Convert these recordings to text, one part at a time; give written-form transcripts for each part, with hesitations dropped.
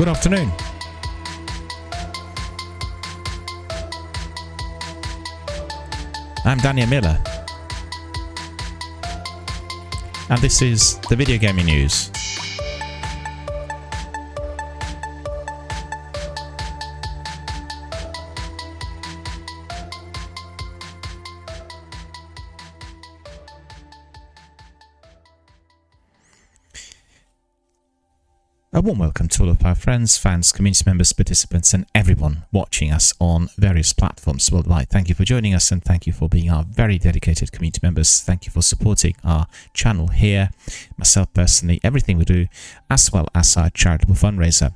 Good afternoon. I'm Daniel Miller, and this is the Video Gaming News. A warm welcome to all of our friends, fans, community members, participants, and everyone watching us on various platforms worldwide. Thank you for joining us, and thank you for being our very dedicated community members. Thank you for supporting our channel here, myself personally, everything we do, as well as our charitable fundraiser.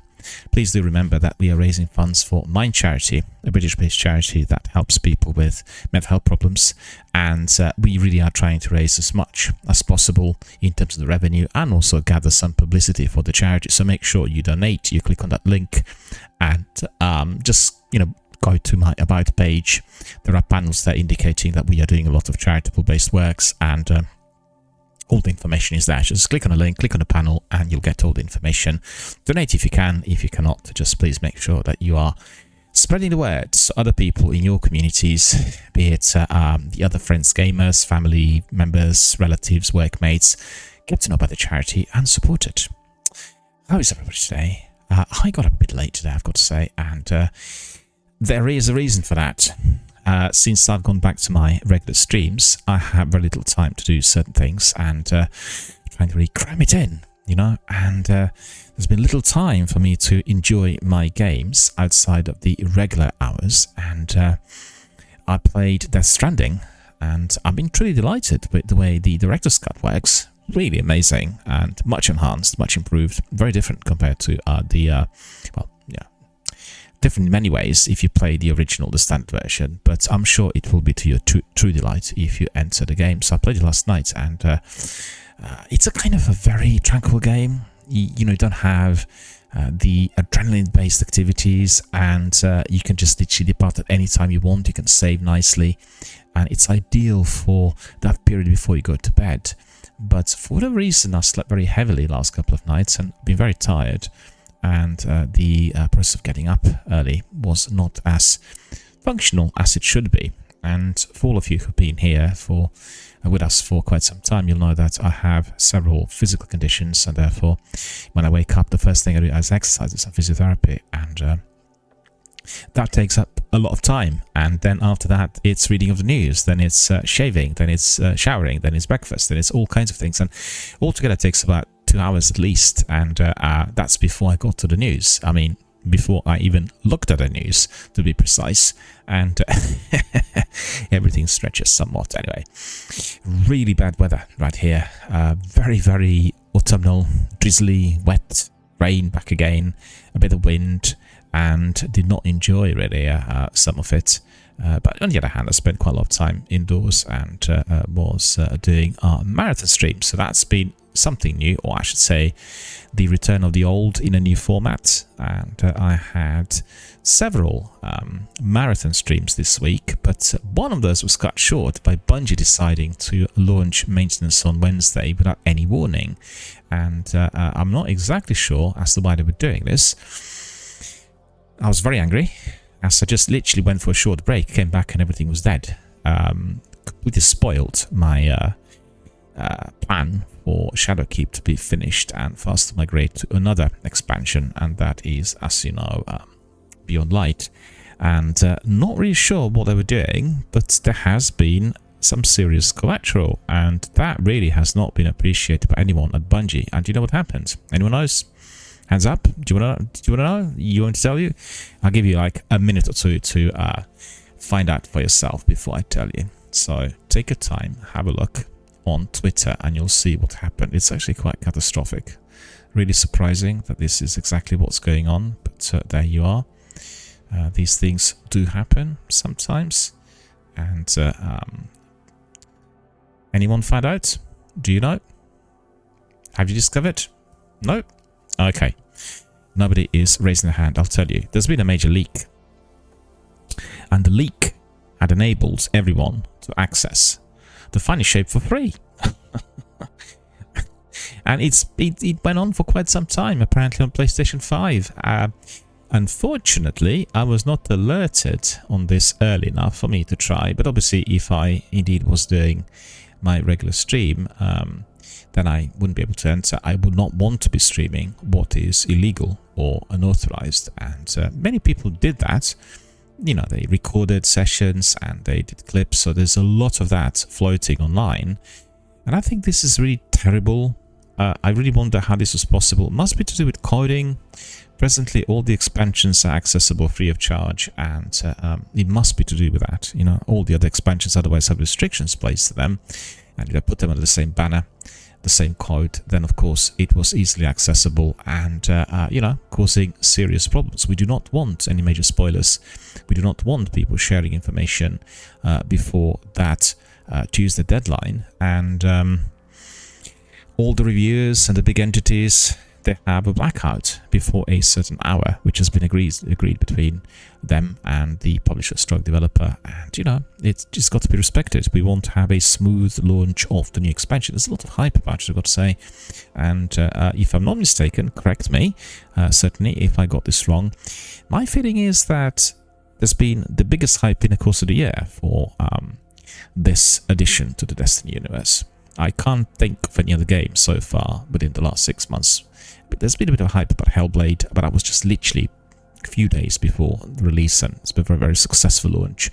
Please do remember that we are raising funds for Mind Charity, a British-based charity that helps people with mental health problems, and we really are trying to raise as much as possible in terms of the revenue and also gather some publicity for the charity. So make sure you donate. You click on that link and just go to my About page. There are panels there indicating that we are doing a lot of charitable-based works, and all the information is there. Just click on a link, click on a panel, and you'll get all the information. Donate if you can. If you cannot, just please make sure that you are spreading the word so other people in your communities, be it the other friends, gamers, family members, relatives, workmates, get to know about the charity and support it. How is everybody today? I got up a bit late today, I've got to say, and there is a reason for that. Since I've gone back to my regular streams, I have very little time to do certain things and trying to really cram it in, and there's been little time for me to enjoy my games outside of the regular hours, and I played Death Stranding, and I've been truly delighted with the way the director's cut works. Really amazing and much enhanced, much improved, very different compared to different in many ways if you play the original, the standard version, but I'm sure it will be to your true delight if you enter the game. So I played it last night, and it's a kind of a very tranquil game. You don't have the adrenaline-based activities, and you can just literally depart at any time you want. You can save nicely, and it's ideal for that period before you go to bed. But for whatever reason, I slept very heavily last couple of nights and been very tired. And the process of getting up early was not as functional as it should be. And for all of you who've been here with us for quite some time, you'll know that I have several physical conditions, and therefore, when I wake up, the first thing I do is exercises and physiotherapy, and that takes up a lot of time. And then after that, it's reading of the news, then it's shaving, then it's showering, then it's breakfast, then it's all kinds of things, and altogether it takes about 2 hours at least, and that's before I got to the news. I mean, before I even looked at the news, to be precise, and everything stretches somewhat. Anyway, really bad weather right here. Very, very autumnal, drizzly, wet, rain back again, a bit of wind, and did not enjoy really some of it. But on the other hand, I spent quite a lot of time indoors and was doing our marathon stream. So that's been something new, or I should say the return of the old in a new format. And I had several marathon streams this week, but one of those was cut short by Bungie deciding to launch maintenance on Wednesday without any warning. And I'm not exactly sure as to why they were doing this. I was very angry, as I just literally went for a short break, came back and everything was dead. Completely spoiled my plan for Shadowkeep to be finished and for us to migrate to another expansion, and that is, as you know, Beyond Light. And not really sure what they were doing, but there has been some serious collateral, and that really has not been appreciated by anyone at Bungie. And do you know what happened? Anyone knows? Hands up. Do you want to know? You want to tell you? I'll give you like a minute or two to find out for yourself before I tell you. So take your time, have a look on Twitter, and you'll see what happened. It's actually quite catastrophic. Really surprising that this is exactly what's going on, but there you are. These things do happen sometimes. And anyone found out? Do you know? Have you discovered? No? Okay. Nobody is raising their hand. I'll tell you. There's been a major leak. And the leak had enabled everyone to access the Funny Shape for free. and it went on for quite some time, apparently on PlayStation 5. Unfortunately, I was not alerted on this early enough for me to try, but obviously if I indeed was doing my regular stream, then I wouldn't be able to enter. I would not want to be streaming what is illegal or unauthorized, and many people did that. You know, they recorded sessions and they did clips, so there's a lot of that floating online, and I think this is really terrible. I really wonder how this was possible. It must be to do with coding. Presently, all the expansions are accessible free of charge, and it must be to do with that. You know, all the other expansions otherwise have restrictions placed to them, and if I put them under the same banner, the same code, then of course it was easily accessible and, you know, causing serious problems. We do not want any major spoilers. We do not want people sharing information before that Tuesday deadline, and all the reviewers and the big entities, they have a blackout before a certain hour, which has been agreed between them and the publisher stroke developer, and you know, it's just got to be respected. We want to have a smooth launch of the new expansion. There's a lot of hype about it, I've got to say, and if I'm not mistaken, correct me, certainly if I got this wrong, my feeling is that there's been the biggest hype in the course of the year for this addition to the Destiny universe. I can't think of any other game so far within the last 6 months. But there's been a bit of hype about Hellblade, but that was just literally a few days before the release, and it's been a very, very successful launch.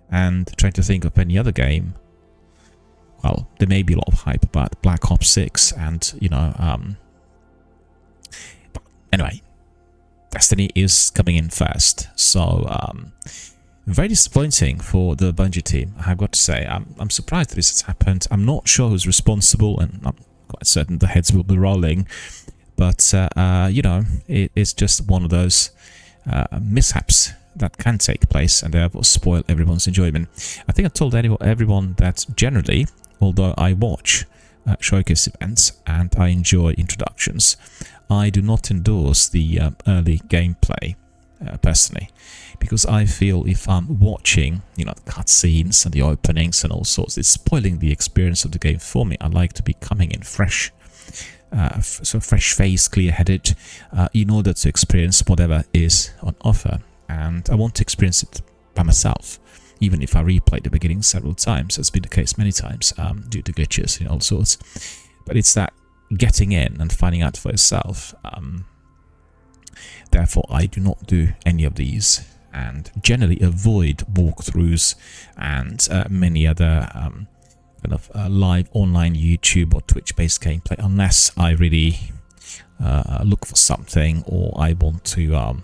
And trying to think of any other game, well, there may be a lot of hype about Black Ops 6, and, you know, but anyway, Destiny is coming in first, so, very disappointing for the Bungie team, I've got to say. I'm surprised that this has happened. I'm not sure who's responsible, and I'm quite certain the heads will be rolling. But, you know, it's just one of those mishaps that can take place and therefore spoil everyone's enjoyment. I think I told everyone that generally, although I watch showcase events and I enjoy introductions, I do not endorse the early gameplay personally, because I feel if I'm watching, you know, the cutscenes and the openings and all sorts, it's spoiling the experience of the game for me. I like to be coming in fresh. So fresh face, clear-headed, in order to experience whatever is on offer, and I want to experience it by myself, even if I replay the beginning several times. That's been the case many times due to glitches and all sorts. But it's that getting in and finding out for yourself. Therefore, I do not do any of these, and generally avoid walkthroughs and many other kind of live online YouTube or Twitch-based gameplay, unless I really look for something, or I want to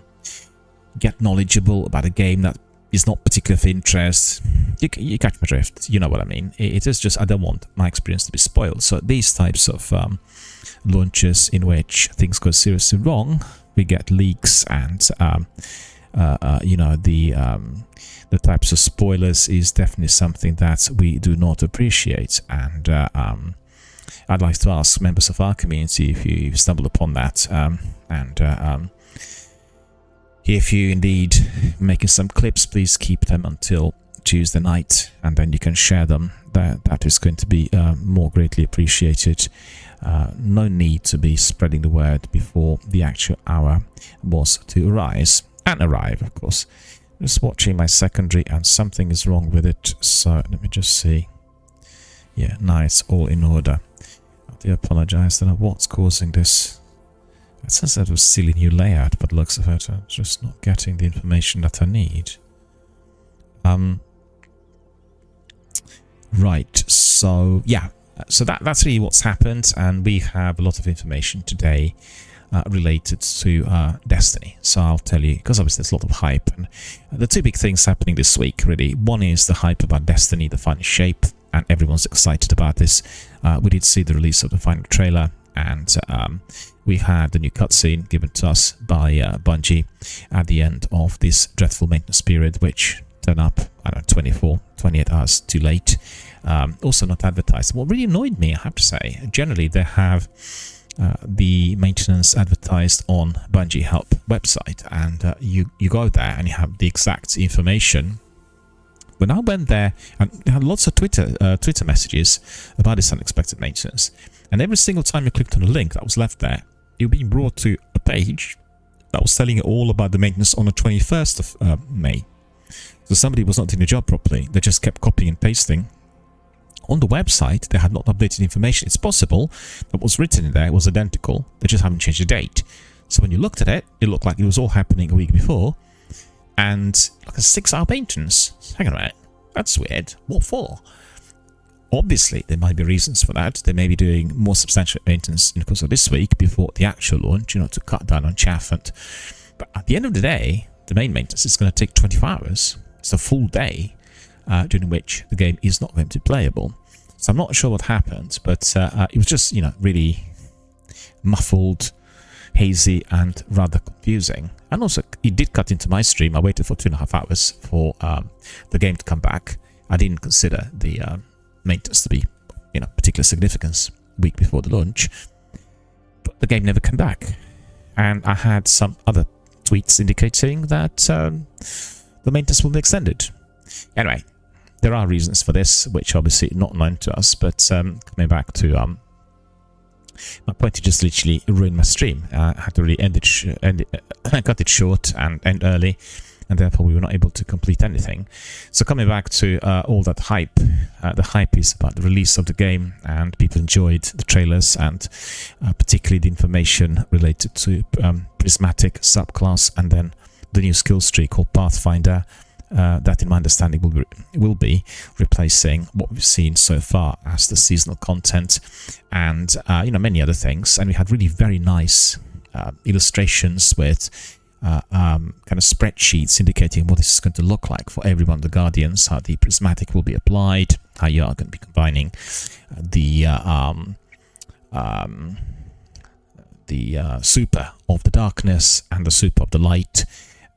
get knowledgeable about a game that is not particularly of interest. You catch my drift, you know what I mean. It is just, I don't want my experience to be spoiled. So these types of launches in which things go seriously wrong, we get leaks and you know, the types of spoilers is definitely something that we do not appreciate, and I'd like to ask members of our community if you stumble upon that, and if you indeed making some clips, please keep them until Tuesday night, and then you can share them. That is going to be more greatly appreciated. No need to be spreading the word before the actual hour was to arrive, of course. Just watching my secondary and something is wrong with it, so let me just see. Yeah, now it's all in order. I do apologize, I don't know what's causing this. It says that was silly new layout, but looks of it, I'm just not getting the information that I need. Right, so yeah, so that's really what's happened, and we have a lot of information today related to Destiny. So I'll tell you, because obviously there's a lot of hype, and the two big things happening this week really. One is the hype about Destiny, the final shape, and everyone's excited about this. We did see the release of the final trailer, and we had the new cutscene given to us by Bungie at the end of this dreadful maintenance period, which turned up, I don't know, 28 hours too late. Also not advertised. What really annoyed me, I have to say, generally they have the maintenance advertised on Bungie Help website, and you go there and you have the exact information When I went there, and I had lots of Twitter messages about this unexpected maintenance, and every single time you clicked on a link that was left there, you were being brought to a page that was telling you all about the maintenance on the 21st of May. So somebody was not doing the job properly. They just kept copying and pasting. On the website, they had not updated information. It's possible that what was written in there was identical. They just haven't changed the date. So when you looked at it, it looked like it was all happening a week before. And like a 6-hour maintenance. Hang on a minute. That's weird. What for? Obviously, there might be reasons for that. They may be doing more substantial maintenance in the course of this week before the actual launch, to cut down on chaff. But at the end of the day, the main maintenance is going to take 24 hours. It's a full day during which the game is not going to be playable. So I'm not sure what happened, but it was just, really muffled, hazy, and rather confusing. And also, it did cut into my stream. I waited for 2.5 hours for the game to come back. I didn't consider the maintenance to be, particular significance week before the launch. But the game never came back. And I had some other tweets indicating that the maintenance will be extended. Anyway, there are reasons for this, which obviously not known to us, but coming back to my point, it just literally ruined my stream. I had to really cut it short and end early, and therefore we were not able to complete anything. So coming back to all that hype, the hype is about the release of the game, and people enjoyed the trailers, and particularly the information related to Prismatic subclass, and then the new skills tree called Pathfinder. That, in my understanding, will be replacing what we've seen so far as the seasonal content, and many other things. And we had really very nice illustrations with kind of spreadsheets indicating what this is going to look like for every one of the Guardians, how the Prismatic will be applied, how you are going to be combining the super of the darkness and the super of the light,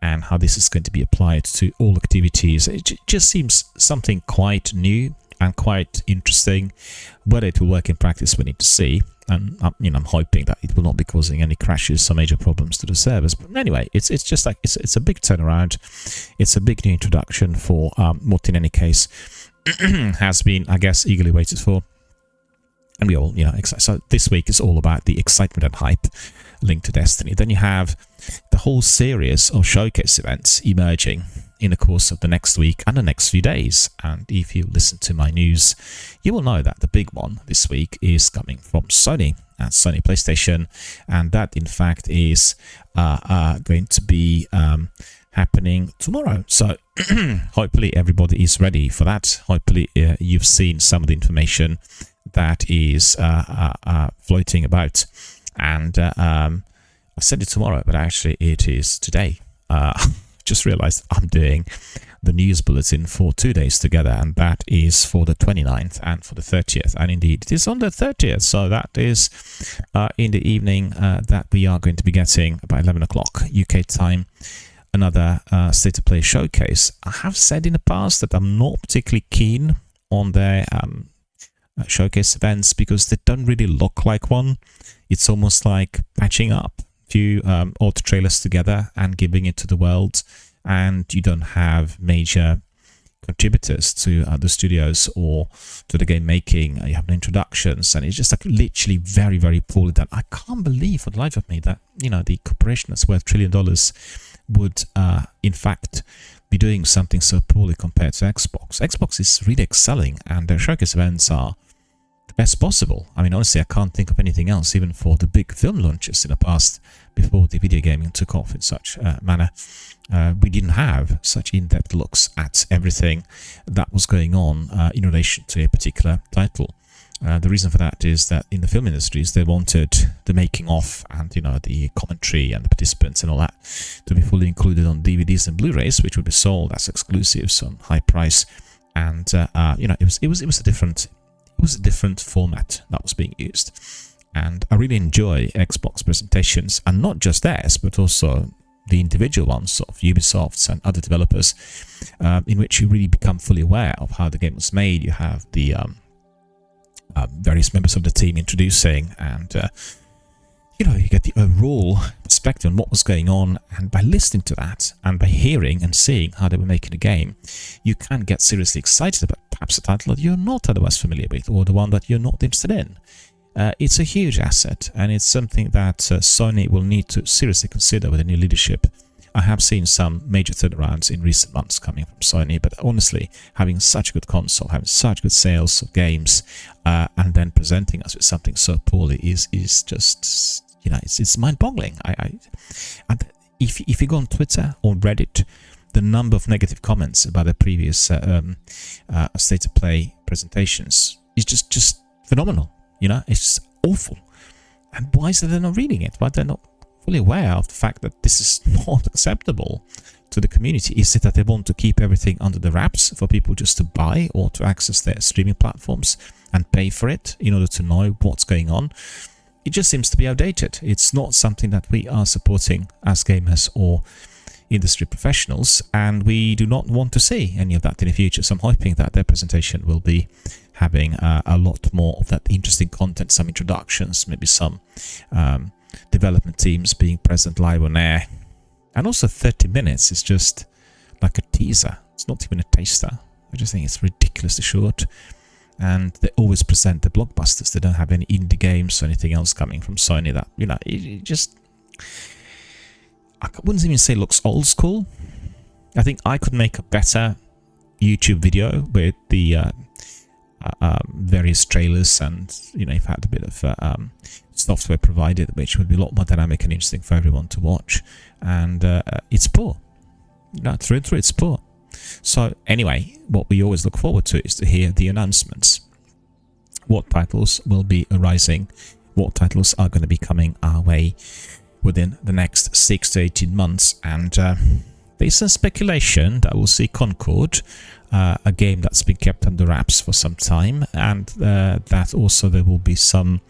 and how this is going to be applied to all activities. It just seems something quite new and quite interesting. Whether it will work in practice, we need to see. And I'm hoping that it will not be causing any crashes or major problems to the servers. But anyway, it's just like it's a big turnaround. It's a big new introduction for what, in any case, has been, I guess, eagerly waited for. And we all, excited. So this week is all about the excitement and hype linked to Destiny. Then you have the whole series of showcase events emerging in the course of the next week and the next few days. And if you listen to my news, you will know that the big one this week is coming from Sony and Sony PlayStation, and that in fact is going to be happening tomorrow. So hopefully everybody is ready for that. Hopefully you've seen some of the information that is floating about, and I said it tomorrow, but actually it is today. Just realized I'm doing the news bulletin for 2 days together, and that is for the 29th and for the 30th, and indeed it is on the 30th, so that is in the evening that we are going to be getting about 11 o'clock UK time another State of Play showcase. I have said in the past that I'm not particularly keen on their showcase events because they don't really look like one. It's almost like patching up few auto trailers together and giving it to the world, and you don't have major contributors to the studios or to the game making. You have no introductions, and it's just like literally very, very poorly done. I can't believe for the life of me that the corporation that's worth $1 trillion would in fact be doing something so poorly compared to Xbox. Xbox is really excelling, and their showcase events are the best possible. I mean, honestly, I can't think of anything else, even for the big film launches in the past, before the video gaming took off in such manner. We didn't have such in-depth looks at everything that was going on in relation to a particular title. The reason for that is that in the film industries, they wanted the making of and the commentary and the participants and all that to be fully included on DVDs and Blu-rays, which would be sold as exclusives on high price. And it was a different format that was being used. And I really enjoy Xbox presentations, and not just theirs, but also the individual ones of Ubisoft and other developers, in which you really become fully aware of how the game was made. You have the various members of the team introducing and you get the overall perspective on what was going on, and by listening to that and by hearing and seeing how they were making a game, you can get seriously excited about perhaps a title that you're not otherwise familiar with, or the one that you're not interested in. It's a huge asset, and it's something that Sony will need to seriously consider with the new leadership. I have seen some major turnarounds in recent months coming from Sony, but honestly, having such a good console, having such good sales of games, and then presenting us with something so poorly is just, it's mind-boggling. And if you go on Twitter or Reddit, the number of negative comments about the previous State of Play presentations is just phenomenal. It's just awful. And why is it they're not reading it? Why they're not fully aware of the fact that this is not acceptable to the community? Is it that they want to keep everything under the wraps for people just to buy or to access their streaming platforms and pay for it in order to know what's going on? It just seems to be outdated. It's not something that we are supporting as gamers or industry professionals, and we do not want to see any of that in the future. So I'm hoping that their presentation will be having a lot more of that interesting content, some introductions, maybe some development teams being present live on air. And also 30 minutes is just like a teaser. It's not even a taster. I just think it's ridiculously short. And they always present the blockbusters. They don't have any indie games or anything else coming from Sony that, it just... I wouldn't even say looks old school. I think I could make a better YouTube video with the various trailers, and if I had a bit of software provided, which would be a lot more dynamic and interesting for everyone to watch. And it's poor. Through and through, it's poor. So anyway, what we always look forward to is to hear the announcements. What titles will be arising? What titles are going to be coming our way within the next 6 to 18 months? And there's some speculation that we'll see Concord, a game that's been kept under wraps for some time, and that also there will be some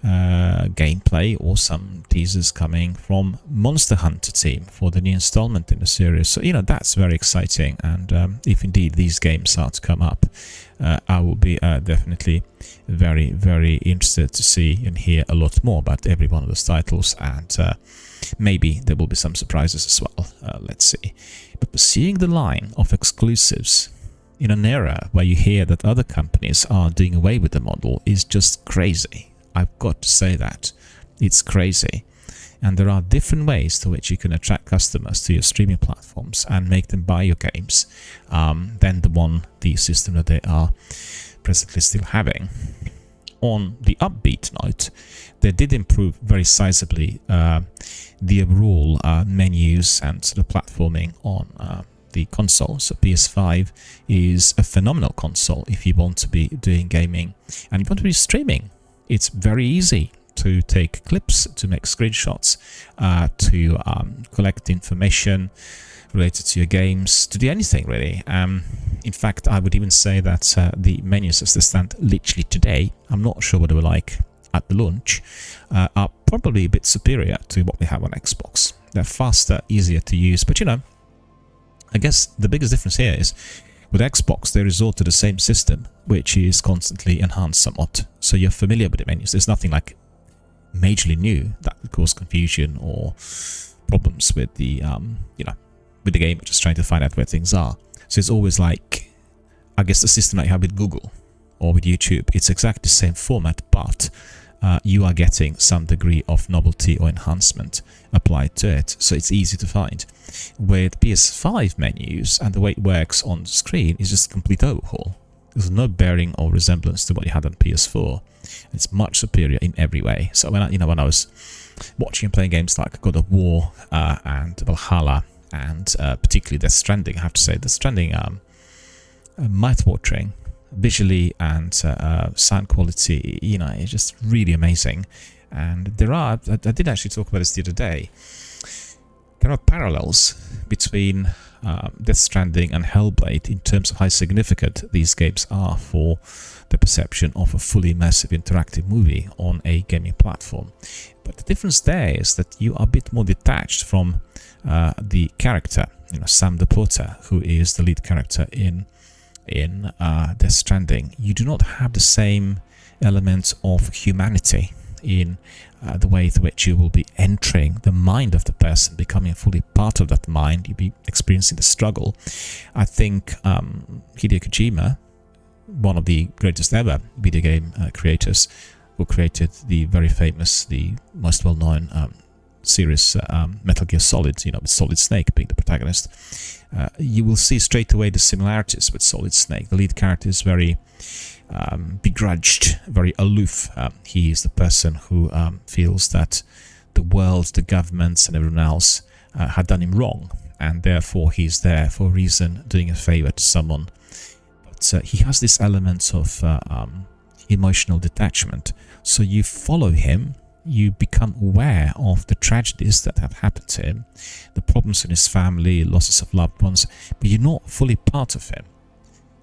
gameplay or some teasers coming from Monster Hunter team for the new installment in the series. So that's very exciting, and if indeed these games are to come up, I will be definitely very, very interested to see and hear a lot more about every one of those titles, and maybe there will be some surprises as well. Let's see. But seeing the line of exclusives in an era where you hear that other companies are doing away with the model is just crazy. I've got to say that. It's crazy. And there are different ways to which you can attract customers to your streaming platforms and make them buy your games than the system that they are presently still having. On the upbeat note, they did improve very sizably the overall menus and sort of platforming on the console. So PS5 is a phenomenal console if you want to be doing gaming and you want to be streaming. It's very easy to take clips, to make screenshots, to collect information related to your games, to do anything really. In fact, I would even say that the menus as they stand literally today, I'm not sure what they were like at the launch, are probably a bit superior to what we have on Xbox. They're faster, easier to use, but I guess the biggest difference here is with Xbox, they resort to the same system, which is constantly enhanced somewhat. So you're familiar with the menus. There's nothing like majorly new that would cause confusion or problems with the, with the game, just trying to find out where things are. So it's always like, I guess the system that you have with Google or with YouTube, it's exactly the same format, but you are getting some degree of novelty or enhancement applied to it, so it's easy to find. With PS5 menus and the way it works on the screen is just a complete overhaul. There's no bearing or resemblance to what you had on PS4. It's much superior in every way. So when I was watching and playing games like God of War and Valhalla, and particularly Death Stranding, I have to say, Death Stranding, mouth-watering visually and sound quality, it's just really amazing. And I did actually talk about this the other day, there are parallels between Death Stranding and Hellblade in terms of how significant these games are for the perception of a fully immersive interactive movie on a gaming platform. But the difference there is that you are a bit more detached from the character, Sam the Porter, who is the lead character in Death Stranding. You do not have the same element of humanity in the way in which you will be entering the mind of the person, becoming fully part of that mind. You'll be experiencing the struggle. I think Hideo Kojima, one of the greatest ever video game creators, who created the very famous, the most well-known series Metal Gear Solid, with Solid Snake being the protagonist, you will see straight away the similarities with Solid Snake. The lead character is very begrudged, very aloof. He is the person who feels that the world, the governments and everyone else had done him wrong, and therefore he's there for a reason, doing a favor to someone. But he has this element of emotional detachment, so you follow him, you become aware of the tragedies that have happened to him, the problems in his family, losses of loved ones, but you're not fully part of him.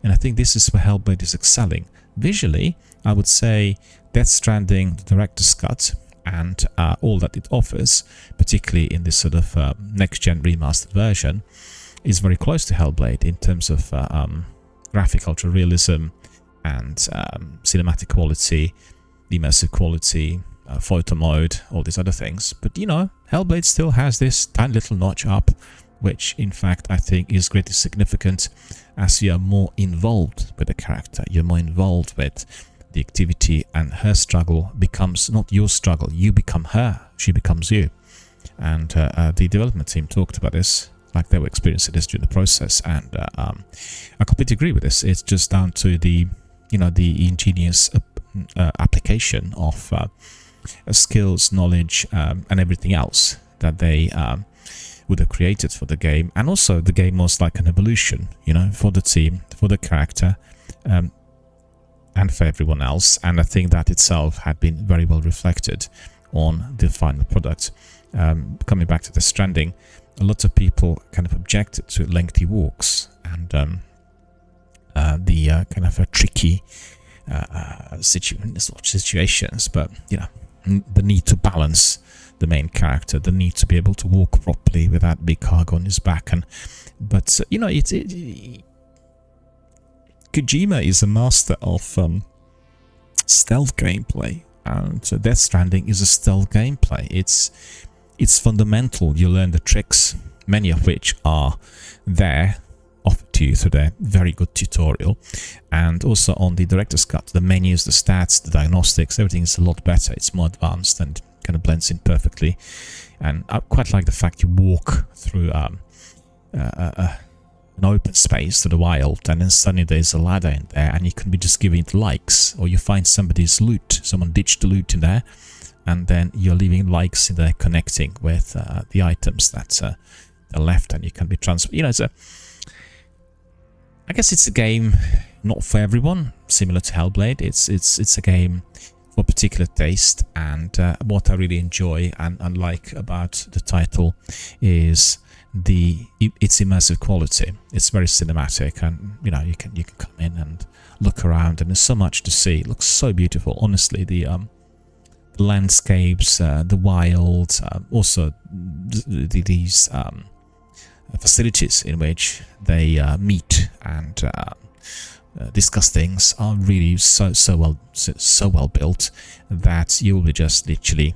And I think this is where Hellblade is excelling. Visually, I would say Death Stranding, the director's cut, and all that it offers, particularly in this sort of next-gen remastered version, is very close to Hellblade in terms of graphic ultra realism and cinematic quality, immersive quality, photo mode, all these other things. But Hellblade still has this tiny little notch up, which in fact I think is greatly significant as you are more involved with the character, you're more involved with the activity, and her struggle becomes not your struggle, you become her, she becomes you. And the development team talked about this, like they were experiencing this during the process, and I completely agree with this. It's just down to the the ingenious application of skills, knowledge, and everything else that they would have created for the game. And also the game was like an evolution, for the team, for the character, and for everyone else. And I think that itself had been very well reflected on the final product. Coming back to the Stranding, a lot of people kind of objected to lengthy walks and the kind of a tricky situations, but the need to balance the main character, the need to be able to walk properly without big cargo on his back, but Kojima is a master of stealth gameplay, and Death Stranding is a stealth gameplay. It's fundamental. You learn the tricks, many of which are there offered to you through their very good tutorial, and also on the director's cut, the menus, the stats, the diagnostics, everything is a lot better. It's more advanced and kind of blends in perfectly. And I quite like the fact you walk through an open space to the wild, and then suddenly there's a ladder in there, and you can be just giving it likes, or you find somebody's loot, someone ditched the loot in there, and then you're leaving likes in there connecting with the items that are left, and you can be transferred. I guess it's a game not for everyone, similar to Hellblade. It's a game for particular taste, and what I really enjoy and like about the title is its immersive quality. It's very cinematic, and you can come in and look around, and there's so much to see. It looks so beautiful, honestly. The landscapes, the wild, also these facilities in which they meet and discuss things are really so well built that you will be just literally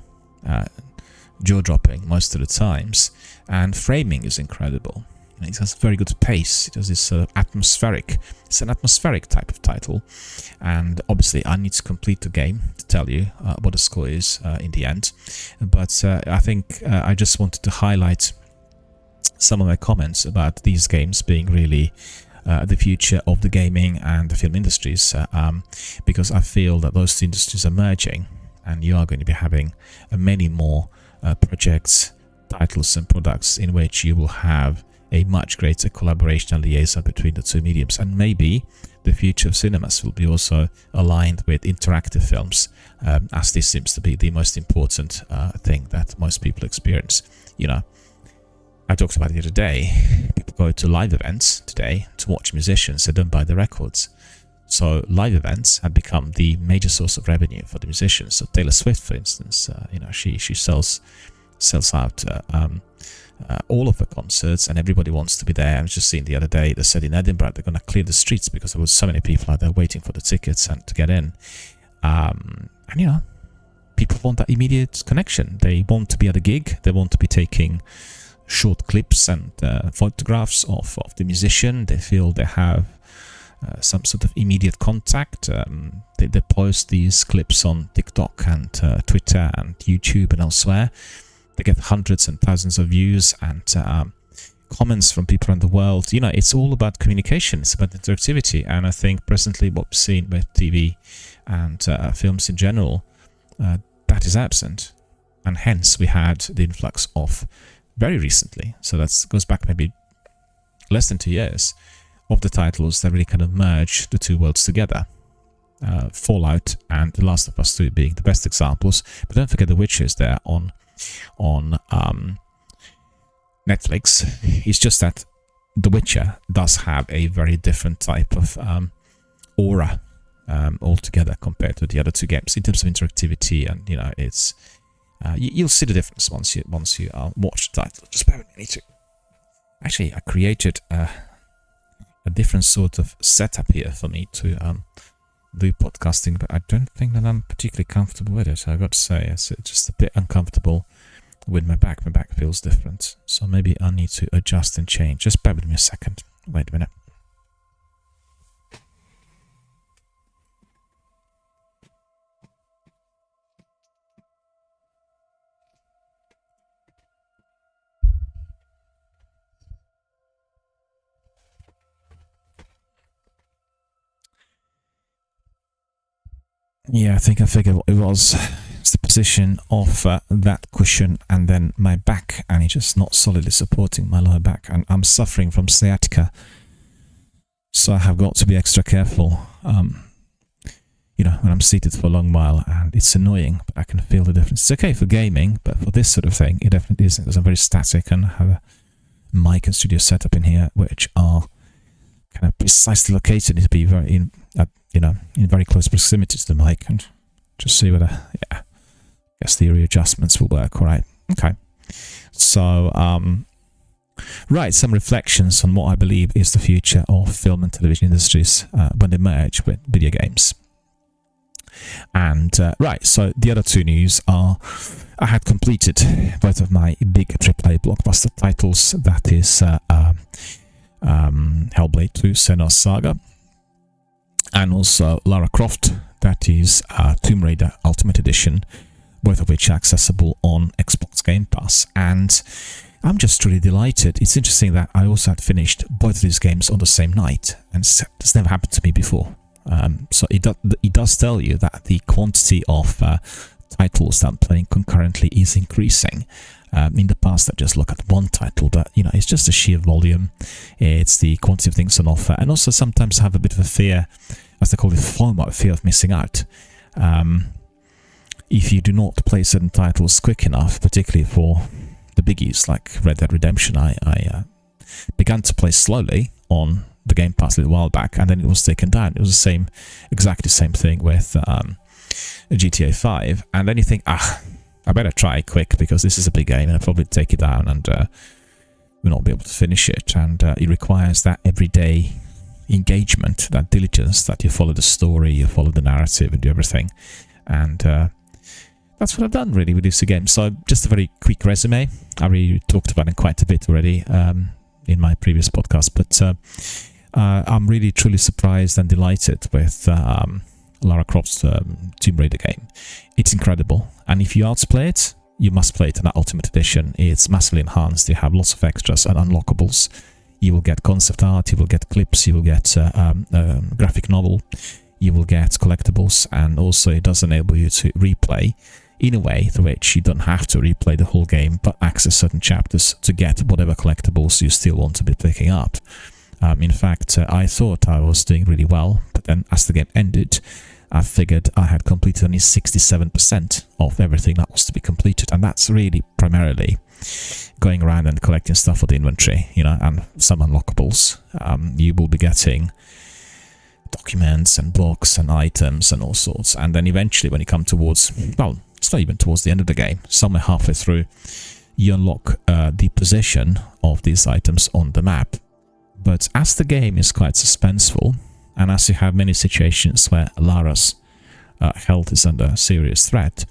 jaw-dropping most of the times. And framing is incredible. It has very good pace. It has this atmospheric. It's an atmospheric type of title, and obviously I need to complete the game to tell you what the score is in the end. But I think I just wanted to highlight some of my comments about these games being really the future of the gaming and the film industries, because I feel that those two industries are merging, and you are going to be having many more projects, titles and products in which you will have a much greater collaboration and liaison between the two mediums. And maybe the future of cinemas will be also aligned with interactive films, as this seems to be the most important thing that most people experience. I talked about it the other day. People go to live events today to watch musicians. They don't buy the records. So live events have become the major source of revenue for the musicians. So Taylor Swift, for instance, she sells out all of the concerts, and everybody wants to be there. I was just seeing the other day, they said in Edinburgh they're going to clear the streets because there was so many people out there waiting for the tickets and to get in. And people want that immediate connection. They want to be at a gig. They want to be taking short clips and photographs of the musician. They feel they have some sort of immediate contact. They post these clips on TikTok and Twitter and YouTube and elsewhere. They get hundreds and thousands of views and comments from people around the world. You know, it's all about communication. It's about interactivity. And I think presently what we're seeing with TV and films in general, that is absent. And hence we had the influx of very recently, so that goes back maybe less than 2 years, of the titles that really kind of merge the two worlds together. Fallout and The Last of Us 2 being the best examples, but don't forget The Witcher is there on Netflix. It's just that The Witcher does have a very different type of aura altogether compared to the other two games in terms of interactivity, and you know, it's you'll see the difference once you watch the title. Just bear with me. Actually, I created a different sort of setup here for me to do podcasting, but I don't think that I'm particularly comfortable with it. I've got to say, it's just a bit uncomfortable with my back. My back feels different, so maybe I need to adjust and change. Just bear with me a second. Wait a minute. Yeah, I think I figured what it was. It's the position of that cushion and then my back, and it's just not solidly supporting my lower back, and I'm suffering from sciatica, so I have got to be extra careful. You know, when I'm seated for a long while, and it's annoying, but I can feel the difference. It's okay for gaming, but for this sort of thing, it definitely isn't, because I'm very static and I have a mic and studio setup in here, which are kind of precisely located to be very in very close proximity to the mic, and just see whether, yeah, I guess the area adjustments will work. All right. Okay. So, right, some reflections on what I believe is the future of film and television industries when they merge with video games. And, right, so the other two news are, I had completed both of my big AAA blockbuster titles, that is Hellblade 2: Senua's Saga, and also Lara Croft, that is Tomb Raider Ultimate Edition, both of which are accessible on Xbox Game Pass. And I'm just really delighted. It's interesting that I also had finished both of these games on the same night, and it's never happened to me before. So it does tell you that the quantity of titles that I'm playing concurrently is increasing. In the past, I just look at one title, but you know, it's just the sheer volume, it's the quantity of things on offer, and also sometimes I have a bit of a fear, as they call it, FOMO, fear of missing out. If you do not play certain titles quick enough, particularly for the biggies like Red Dead Redemption, I began to play slowly on the Game Pass a little while back, and then it was taken down. It was exactly the same thing with GTA 5, and then you think, I better try quick because this is a big game and I'll probably take it down and we'll not be able to finish it. And it requires that everyday engagement, that diligence, that you follow the story, you follow the narrative and do everything. And that's what I've done really with this game. So just a very quick resume. I really talked about it quite a bit already in my previous podcast, but I'm really truly surprised and delighted with Lara Croft's Tomb Raider game. It's incredible, and if you play it, you must play it in that Ultimate Edition. It's massively enhanced. You have lots of extras and unlockables. You will get concept art, you will get clips, you will get graphic novel, you will get collectibles, and also it does enable you to replay in a way through which you don't have to replay the whole game, but access certain chapters to get whatever collectibles you still want to be picking up. In fact, I thought I was doing really well, but then as the game ended, I figured I had completed only 67% of everything that was to be completed, and that's really primarily going around and collecting stuff for the inventory, you know, and some unlockables. You will be getting documents and books and items and all sorts, and then eventually when you come towards, well, it's not even towards the end of the game, somewhere halfway through, you unlock the position of these items on the map. But as the game is quite suspenseful, and as you have many situations where Lara's health is under serious threat,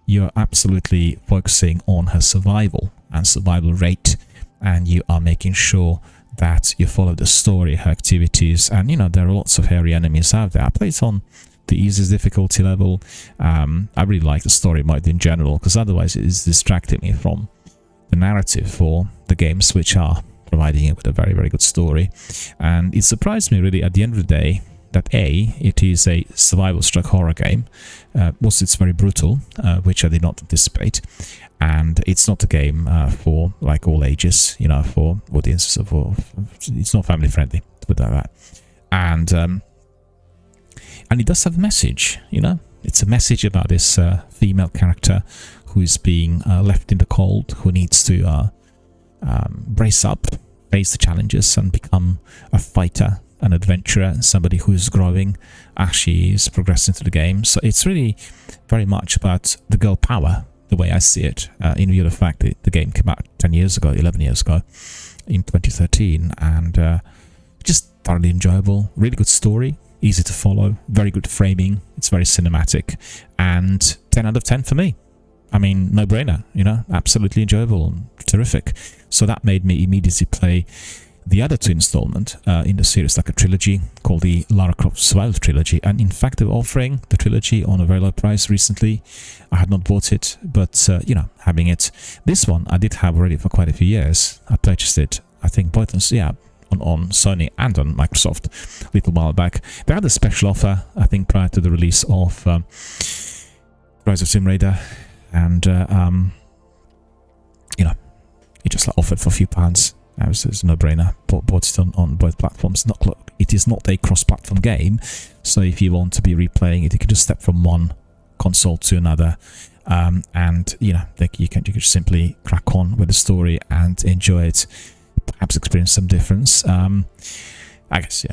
you're absolutely focusing on her survival and survival rate, and you are making sure that you follow the story, her activities, and there are lots of hairy enemies out there. I played it on the easiest difficulty level. I really like the story mode in general, because otherwise it is distracting me from the narrative for the games, which are providing it with a very, very good story. And it surprised me really at the end of the day that it is a survival struck horror game. It's very brutal, which I did not anticipate, and it's not a game for like all ages, for audiences it's not family friendly, to put it like that. And it does have a message, it's a message about this female character who is being left in the cold, who needs to brace up, face the challenges, and become a fighter, an adventurer, somebody who is growing as she is progressing through the game. So it's really very much about the girl power, the way I see it, in view of the fact that the game came out 11 years ago, in 2013, and just thoroughly enjoyable, really good story, easy to follow, very good framing, it's very cinematic, and 10 out of 10 for me. I mean, no brainer, absolutely enjoyable and terrific. So that made me immediately play the other two installment in the series, like a trilogy called the Lara Croft Survival Trilogy. And in fact, they're offering the trilogy on a very low price recently. I had not bought it, but having it. This one I did have already for quite a few years. I purchased it, I think, both on Sony and on Microsoft a little while back. They had a special offer, I think, prior to the release of Rise of Tomb Raider, and it just offered for a few pounds. It was a no-brainer. Bought it on both platforms. It is not a cross-platform game, so if you want to be replaying it, you can just step from one console to another, and you can just simply crack on with the story and enjoy it. Perhaps experience some difference. I guess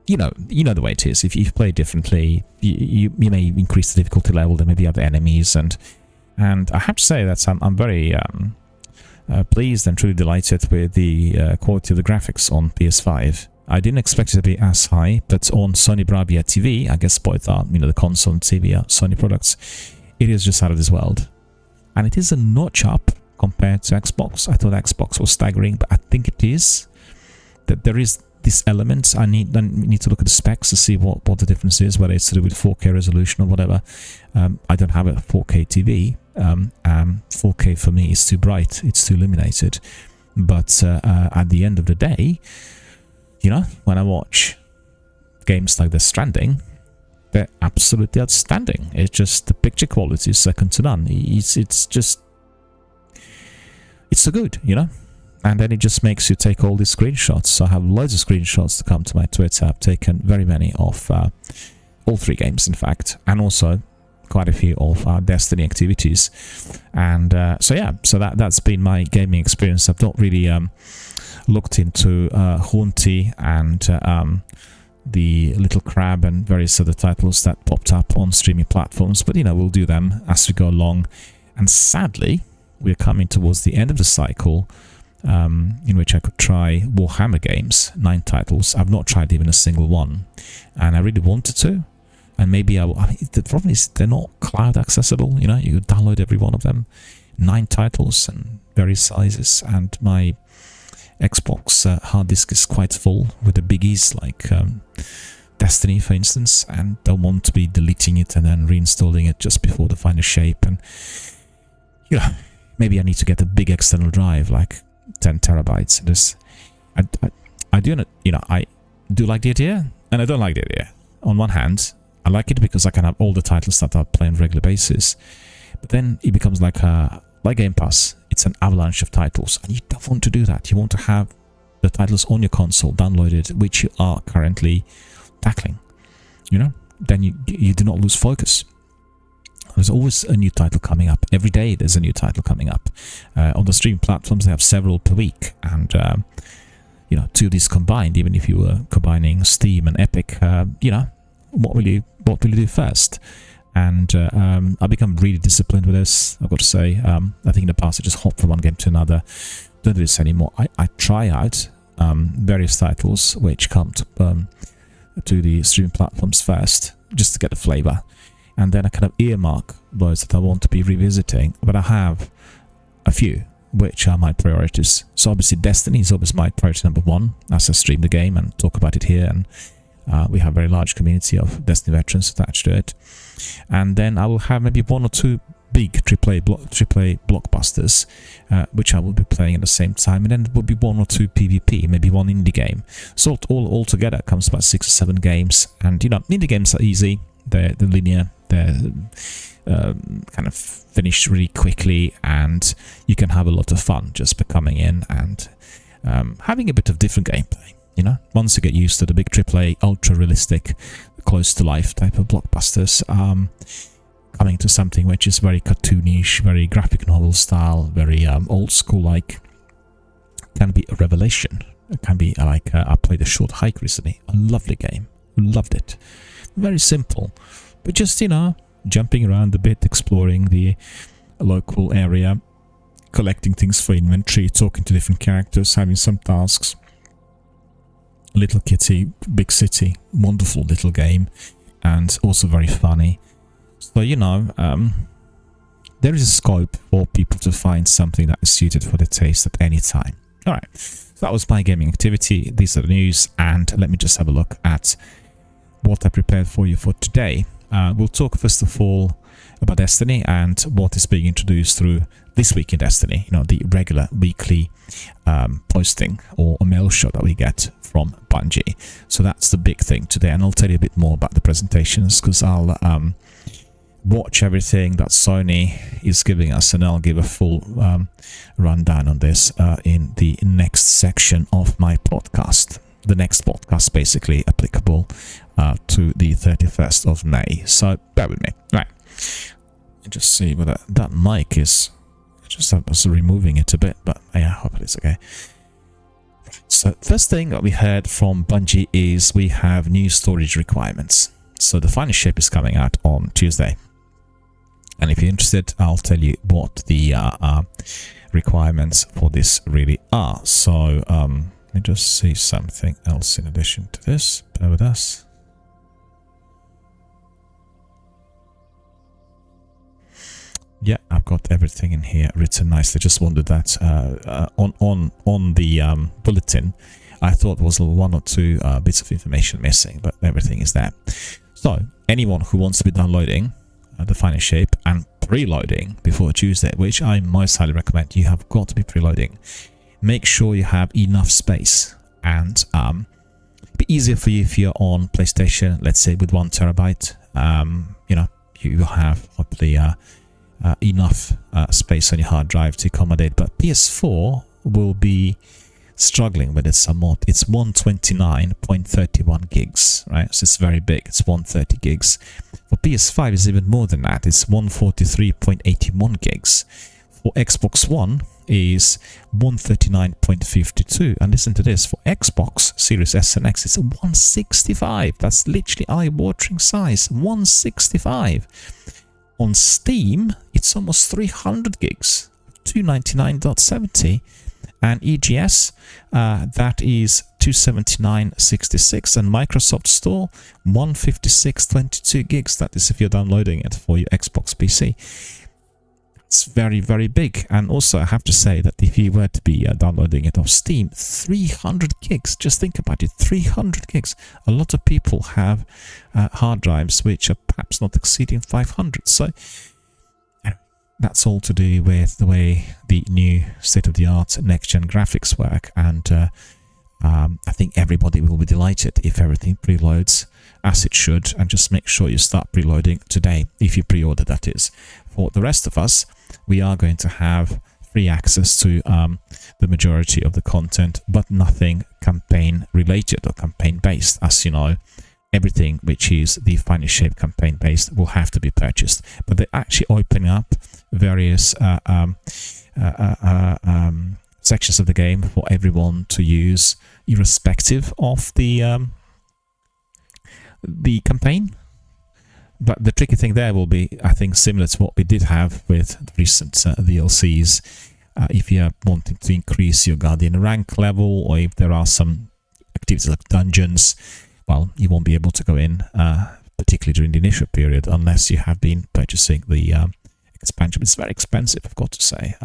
you know the way it is. If you play differently, you may increase the difficulty level. There may be other enemies, and I have to say that I'm very pleased and truly delighted with the quality of the graphics on PS5. I didn't expect it to be as high, but on Sony Bravia TV, I guess both are, the console and TV are Sony products, it is just out of this world. And it is a notch up compared to Xbox. I thought Xbox was staggering, but I think it is. That there is this element. I need to look at the specs to see what the difference is, whether it's to do with 4K resolution or whatever. I don't have a 4K TV. 4K for me is too bright, it's too illuminated. But at the end of the day, when I watch games like Death Stranding, they're absolutely outstanding. It's just the picture quality is second to none. It's so good, And then it just makes you take all these screenshots. So I have loads of screenshots to come to my Twitter. I've taken very many of all three games, in fact, and also quite a few of our Destiny activities. And so that's been my gaming experience. I've not really looked into Haunty and the Little Crab and various other titles that popped up on streaming platforms, but we'll do them as we go along. And sadly, we're coming towards the end of the cycle in which I could try Warhammer games, 9 titles. I've not tried even a single one, and I really wanted to. And maybe the problem is they're not cloud accessible. You download every one of them. 9 titles and various sizes, and my Xbox hard disk is quite full with the biggies like Destiny, for instance, and don't want to be deleting it and then reinstalling it just before the final shape. And maybe I need to get a big external drive, like 10 terabytes. I do like the idea, and I don't like the idea. On one hand, I like it because I can have all the titles that I play on a regular basis, but then it becomes like Game Pass. It's an avalanche of titles, and you don't want to do that. You want to have the titles on your console downloaded, which you are currently tackling. Then you do not lose focus. There's always a new title coming up. Every day there's a new title coming up. On the streaming platforms, they have several per week, and 2 of these combined, even if you were combining Steam and Epic, what will you do first? And I've become really disciplined with this, I've got to say. I think in the past I just hopped from one game to another. Don't do this anymore. I try out various titles which come to the streaming platforms first, just to get a flavor. and then I kind of earmark those that I want to be revisiting. But I have a few which are my priorities. So obviously Destiny is always my priority number one, as I stream the game and talk about it here, and we have a very large community of Destiny veterans attached to it. And then I will have maybe one or two big AAA blockbusters, which I will be playing at the same time, and then there will be one or two PvP, maybe one indie game. So all together comes about 6 or 7 games. And you know, indie games are easy, they're linear, they're kind of finished really quickly, and you can have a lot of fun just by coming in and having a bit of different gameplay. You know, once you get used to the big AAA, ultra realistic, close to life type of blockbusters, coming to something which is very cartoonish, very graphic novel style, very old school like, can be a revelation. It can be like I played A Short Hike recently, a lovely game, loved it. Very simple, but just, you know, jumping around a bit, exploring the local area, collecting things for inventory, talking to different characters, having some tasks. Little kitty, big city, wonderful little game, and also very funny. So, you know, there is a scope for people to find something that is suited for their taste at any time. Alright, so that was my gaming activity. These are the news, and let me just have a look at what I prepared for you for today. We'll talk first of all about Destiny and what is being introduced through This Week in Destiny, you know, the regular weekly posting or a mail shot that we get from Bungie. So that's the big thing today, and I'll tell you a bit more about the presentations, because I'll watch everything that Sony is giving us, and I'll give a full rundown on this in the next section of my podcast. The next podcast basically applicable to the 31st of May. So bear with me. Right. Just see whether that mic is... just was removing it a bit, but yeah, I hope it's okay. So first thing that we heard from Bungie is we have new storage requirements. So the final shape is coming out on Tuesday. And if you're interested, I'll tell you what the requirements for this really are. So let me just see something else in addition to this. Bear with us. Yeah, I've got everything in here written nicely. Just wondered that on the bulletin, I thought there was one or two bits of information missing, but everything is there. So anyone who wants to be downloading the final shape and preloading before Tuesday, which I most highly recommend, you have got to be preloading. Make sure you have enough space, and be easier for you if you're on PlayStation, let's say with 1 terabyte. You know, you have hopefully enough space on your hard drive to accommodate, but PS4 will be struggling with it somewhat. It's 129.31 gigs, right? So it's very big. It's 130 gigs. For PS5 it's even more than that. It's 143.81 gigs. For Xbox One is 139.52, and listen to this, for Xbox Series S and X it's 165. That's literally eye-watering size. 165. On Steam, it's almost 300 gigs, 299.70, and EGS, that is 279.66, and Microsoft Store, 156.22 gigs. That is if you're downloading it for your Xbox PC. It's very, very big. And also, I have to say that if you were to be downloading it off Steam, 300 gigs. Just think about it, 300 gigs. A lot of people have hard drives which are perhaps not exceeding 500. So that's all to do with the way the new state-of-the-art next-gen graphics work. And I think everybody will be delighted if everything preloads as it should. And just make sure you start preloading today, if you pre-order, that is. For the rest of us, we are going to have free access to the majority of the content, but nothing campaign related or campaign based. As you know, everything which is the Final Shape campaign based will have to be purchased. But they're actually opening up various sections of the game for everyone to use, irrespective of the campaign. But the tricky thing there will be, I think, similar to what we did have with the recent DLCs. If you're wanting to increase your Guardian rank level, or if there are some activities like dungeons, well, you won't be able to go in particularly during the initial period, unless you have been purchasing the expansion. It's very expensive, I've got to say.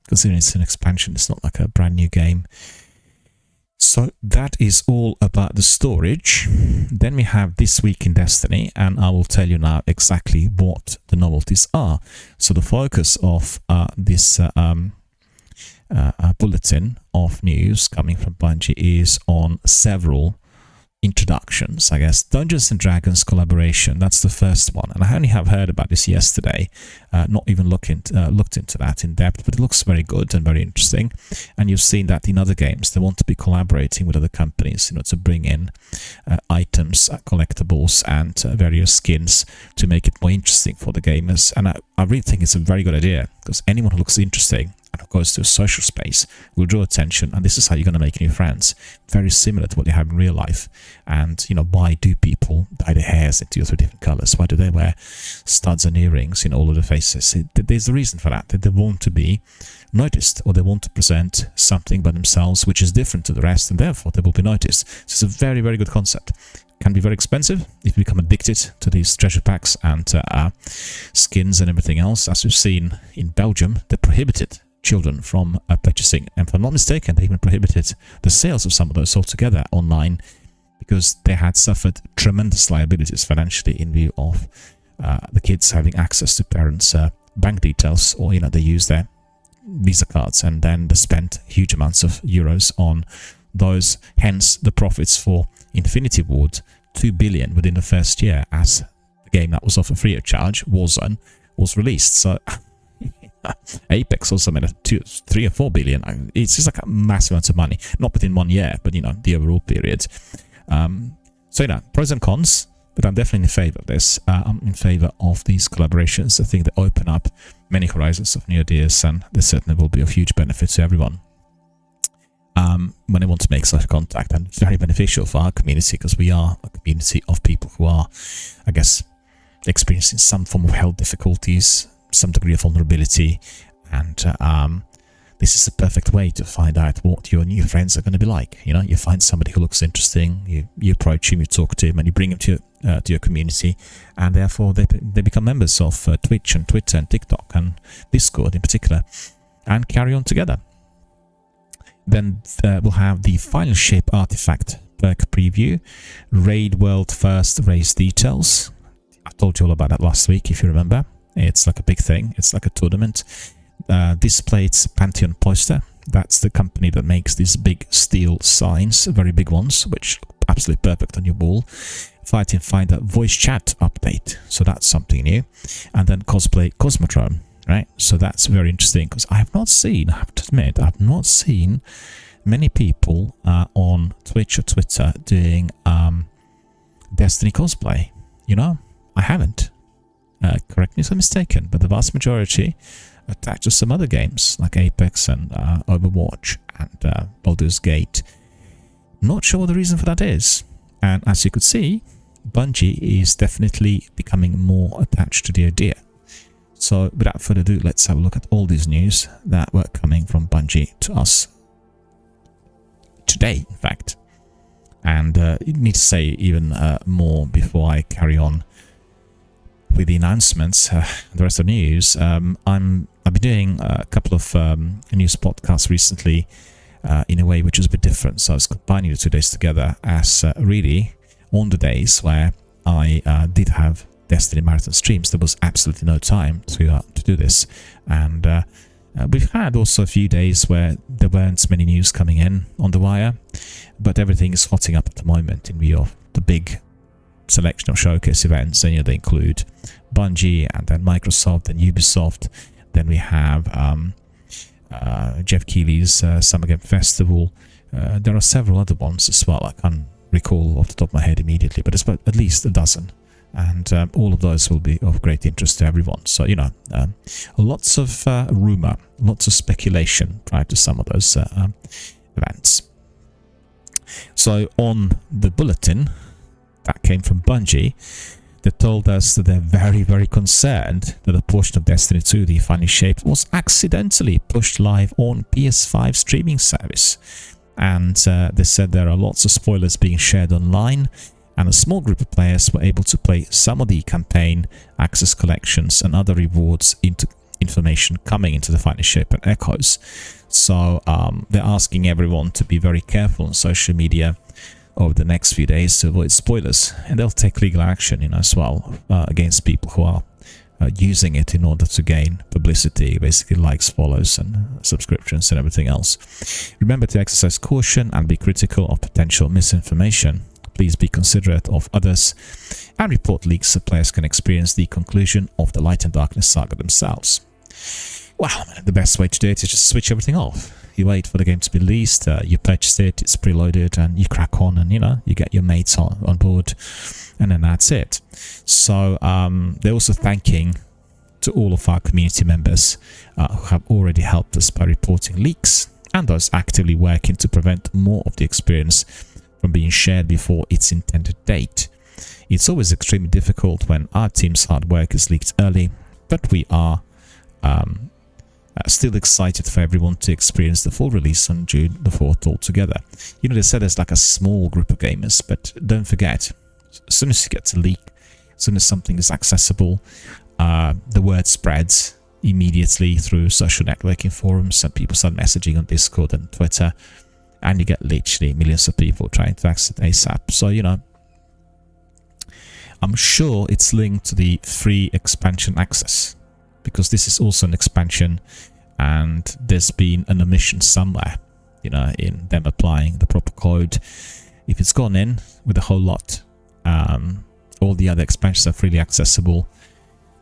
Considering it's an expansion, it's not like a brand new game. So that is all about the storage. Then we have This Week in Destiny, and I will tell you now exactly what the novelties are. So the focus of this bulletin of news coming from Bungie is on several introductions, I guess. Dungeons and Dragons collaboration, that's the first one, and I only have heard about this yesterday, not even looked into that in depth, but it looks very good and very interesting. And you've seen that in other games, they want to be collaborating with other companies, to bring in items, collectibles, and various skins to make it more interesting for the gamers. And I really think it's a very good idea, because anyone who looks interesting and goes to a social space will draw attention, and this is how you're going to make new friends. Very similar to what you have in real life. And why do people dye their hairs into 2 or 3 different colors? Why do they wear studs and earrings in all of their faces? There's a reason for that they want to be noticed, or they want to present something by themselves which is different to the rest, and therefore they will be noticed. So it's a very, very good concept. Can be very expensive if you become addicted to these treasure packs and skins and everything else. As we've seen in Belgium, they prohibited children from purchasing, and if I'm not mistaken, they even prohibited the sales of some of those altogether online, because they had suffered tremendous liabilities financially in view of the kids having access to parents' bank details, or they use their Visa cards, and then they spent huge amounts of euros on those. Hence the profits for Infinity Ward, 2 billion within the first year, as the game that was offered free of charge, Warzone, was released. So Apex also made 3 or 4 billion. It's just like a massive amount of money, not within 1 year, but the overall period. So pros and cons, but I'm definitely in favor of this. I'm in favor of these collaborations. I think they open up many horizons of new ideas, and they certainly will be of huge benefit to everyone when they want to make such contact. And it's very beneficial for our community, because we are a community of people who are, I guess, experiencing some form of health difficulties, some degree of vulnerability, and this is a perfect way to find out what your new friends are going to be like. You find somebody who looks interesting, you approach him, you talk to him, and you bring him to your community, and therefore they become members of Twitch and Twitter and TikTok and Discord in particular, and carry on together. Then we'll have the Final Shape Artifact perk preview, Raid World First Race details. I told you all about that last week, if you remember. It's like a big thing. It's like a tournament. Displays Pantheon Poster. That's the company that makes these big steel signs, very big ones, which look absolutely perfect on your wall. Fighting Finder voice chat update. So that's something new. And then Cosplay Cosmodrome, right? So that's very interesting, because I have not seen many people on Twitch or Twitter doing Destiny cosplay. I haven't. Correct me if I'm mistaken, but the vast majority attached to some other games like Apex and Overwatch and Baldur's Gate. Not sure what the reason for that is. And as you could see, Bungie is definitely becoming more attached to the idea. So without further ado, let's have a look at all these news that were coming from Bungie to us today, in fact. And you need to say even more before I carry on with the announcements, the rest of the news. I've been doing a couple of news podcasts recently in a way which is a bit different. So I was combining the 2 days together, as really on the days where I did have Destiny Marathon streams, there was absolutely no time to do this. And we've had also a few days where there weren't many news coming in on the wire, but everything is hotting up at the moment in view of the big selection of showcase events. And they include Bungie, and then Microsoft and Ubisoft. Then we have Jeff Keighley's Summer Game Festival. There are several other ones as well. I can't recall off the top of my head immediately, but it's about at least a dozen. And all of those will be of great interest to everyone. So, lots of rumor, lots of speculation prior to some of those events. So on the bulletin that came from Bungie, they told us that they're very, very concerned that a portion of Destiny 2, the Final Shape, was accidentally pushed live on PS5 streaming service. And they said there are lots of spoilers being shared online, and a small group of players were able to play some of the campaign access collections and other rewards into information coming into the Final Shape and Echoes. So they're asking everyone to be very careful on social media over the next few days to avoid spoilers, and they'll take legal action, as well, against people who are using it in order to gain publicity, basically likes, follows, and subscriptions and everything else. Remember to exercise caution and be critical of potential misinformation. Please be considerate of others and report leaks so players can experience the conclusion of the Light and Darkness saga themselves. Well, the best way to do it is just switch everything off. You wait for the game to be released, you purchase it, it's preloaded, and you crack on, and you get your mates on board, and then that's it. So they're also thanking to all of our community members who have already helped us by reporting leaks, and those actively working to prevent more of the experience from being shared before its intended date. It's always extremely difficult when our team's hard work is leaked early, but we are still excited for everyone to experience the full release on June the 4th altogether. They said there's like a small group of gamers, but don't forget, as soon as you get to leak, as soon as something is accessible, the word spreads immediately through social networking forums, and people start messaging on Discord and Twitter, and you get literally millions of people trying to access it ASAP. So, I'm sure it's linked to the free expansion access, because this is also an expansion, and there's been an omission somewhere, in them applying the proper code. If it's gone in with a whole lot, all the other expansions are freely accessible,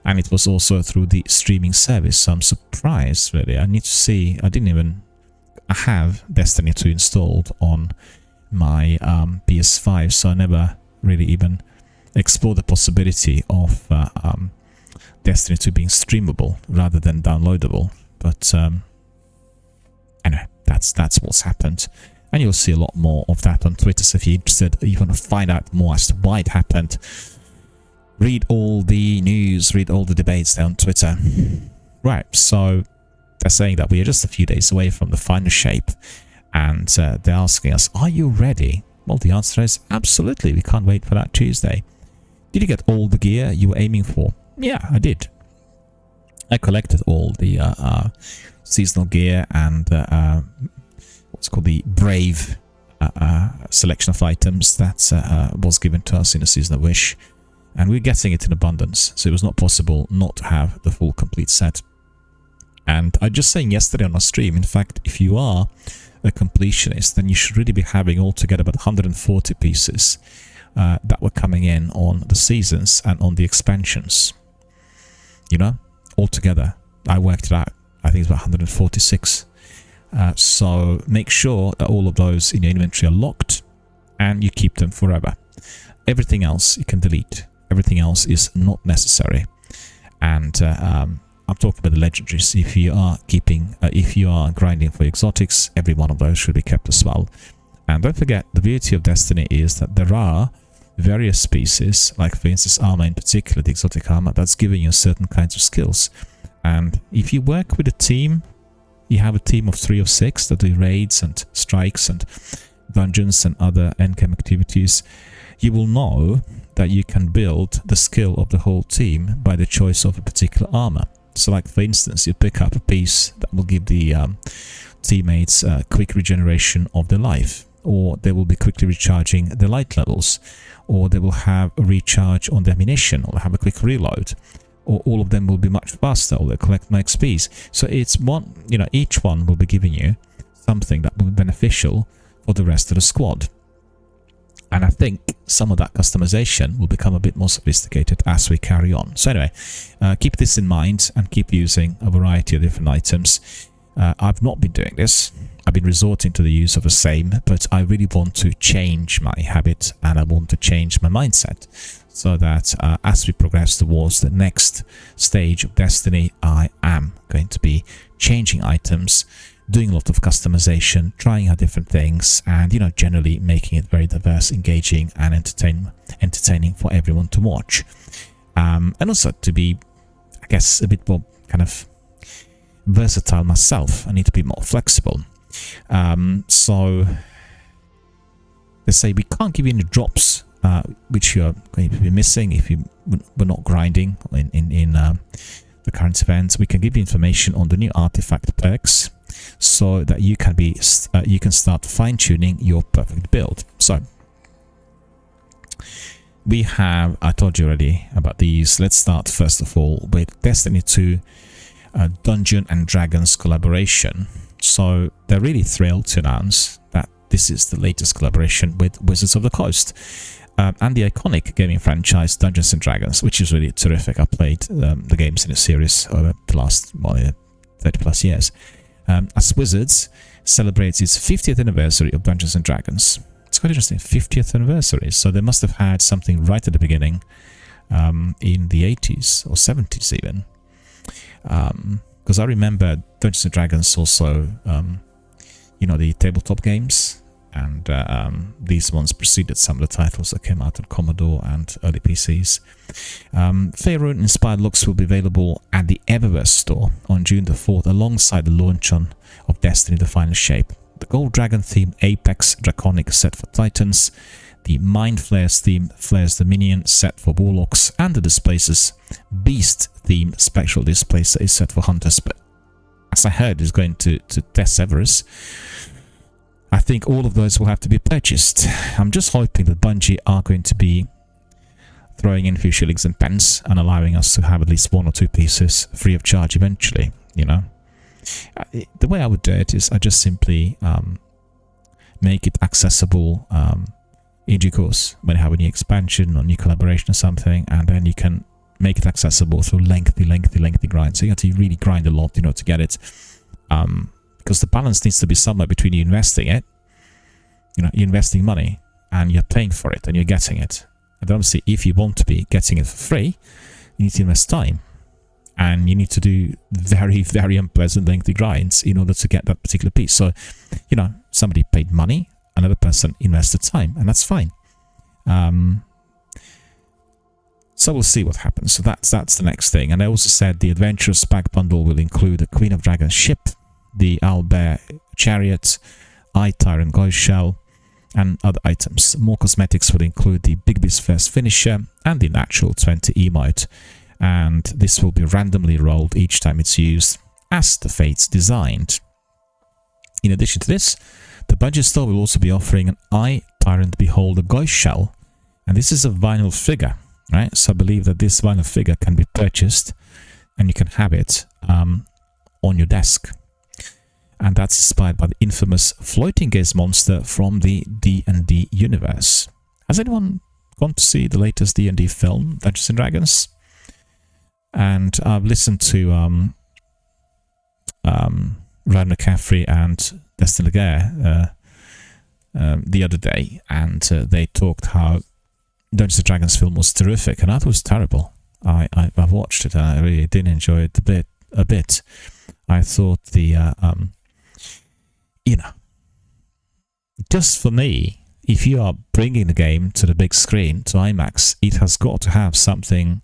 and it was also through the streaming service, so I'm surprised, really. I need to see. I have Destiny 2 installed on my PS5, so I never really even explored the possibility of Destiny 2 being streamable rather than downloadable. But anyway, that's what's happened, and you'll see a lot more of that on Twitter. So if you're interested, you want to find out more as to why it happened, read all the news, read all the debates there on Twitter. Right, so they're saying that we are just a few days away from the Final Shape, and they're asking us, are you ready? Well, the answer is absolutely. We can't wait for that Tuesday. Did you get all the gear you were aiming for? Yeah, I did. I collected all the seasonal gear and what's called the Brave selection of items that was given to us in the Season of Wish, and we're getting it in abundance, so it was not possible not to have the full complete set. And I just saying yesterday on our stream, in fact, if you are a completionist, then you should really be having altogether about 140 pieces that were coming in on the seasons and on the expansions. Altogether, I worked it out. I think it's about 146. So make sure that all of those in your inventory are locked and you keep them forever. Everything else you can delete. Everything else is not necessary. And I'm talking about the legendaries. If you are grinding for exotics, every one of those should be kept as well. And don't forget, the beauty of Destiny is that there are various species, like for instance armor in particular, the exotic armor, that's giving you certain kinds of skills. And if you work with a team, you have a team of 3 or 6 that do raids and strikes and dungeons and other endgame activities, you will know that you can build the skill of the whole team by the choice of a particular armor. So like for instance, you pick up a piece that will give the teammates quick regeneration of their life, or they will be quickly recharging their light levels, or they will have a recharge on their ammunition, or have a quick reload, or all of them will be much faster, or they'll collect more XPs. So it's one, each one will be giving you something that will be beneficial for the rest of the squad. And I think some of that customization will become a bit more sophisticated as we carry on. So anyway, keep this in mind and keep using a variety of different items. I've not been doing this. I've been resorting to the use of the same, but I really want to change my habit and I want to change my mindset so that as we progress towards the next stage of Destiny, I am going to be changing items, doing a lot of customization, trying out different things, and generally making it very diverse, engaging, and entertaining for everyone to watch. And also to be, I guess, a bit more kind of versatile myself. I need to be more flexible. So they say we can't give you any drops which you are going to be missing if you were not grinding in the current events. We can give you information on the new artifact perks so that you can start fine-tuning your perfect build. So we have, I told you already about these. Let's start first of all with Destiny 2 Dungeons and Dragons collaboration. So they're really thrilled to announce that this is the latest collaboration with Wizards of the Coast and the iconic gaming franchise Dungeons and Dragons, which is really terrific. I played the games in a series over the last 30 plus years. As Wizards celebrates its 50th anniversary of Dungeons and Dragons. It's quite interesting, 50th anniversary. So they must have had something right at the beginning in the 80s or 70s even. Because I remember Dungeons and Dragons also, the tabletop games, and these ones preceded some of the titles that came out on Commodore and early PCs. Faerun inspired looks will be available at the Eververse store on June the 4th, alongside the launch of Destiny: The Final Shape. The Gold Dragon themed Apex Draconic set for Titans, the Mind Flayers theme Flayers Dominion set for Warlocks, and the Displacers Beast theme Spectral Displacer is set for Hunters. But as I heard, is going to test Eververse. I think all of those will have to be purchased. I'm just hoping that Bungie are going to be throwing in a few shillings and pence and allowing us to have at least one or two pieces free of charge eventually, The way I would do it is I just simply make it accessible in due course when you have a new expansion or new collaboration or something, and then you can make it accessible through lengthy grinds. So you have to really grind a lot, to get it. Because the balance needs to be somewhere between you investing it, you're investing money, and you're paying for it, and you're getting it. And obviously, if you want to be getting it for free, you need to invest time. And you need to do very, very unpleasant lengthy grinds in order to get that particular piece. So, somebody paid money, another person invested time, and that's fine. So we'll see what happens. So that's the next thing. And I also said the Adventurous Pack Bundle will include the Queen of Dragons ship, the Owlbear Chariot, Eye Tyrant Ghost Shell, and other items. More cosmetics will include the Big Beast First Finisher and the Natural 20 emote. And this will be randomly rolled each time it's used, as the Fates designed. In addition to this, the Bungie store will also be offering an Eye Tyrant Beholder Ghost Shell, and this is a vinyl figure, right? So I believe that this vinyl figure can be purchased, and you can have it on your desk. And that's inspired by the infamous floating gaze monster from the D&D universe. Has anyone gone to see the latest D&D film, Dungeons and Dragons? And I've listened to Ryan McCaffrey and Destin Laguerre the other day, and they talked how Dungeons and Dragons film was terrific, and I thought it was terrible. I watched it and I really didn't enjoy it a bit. I thought the just for me, if you are bringing the game to the big screen, to IMAX, it has got to have something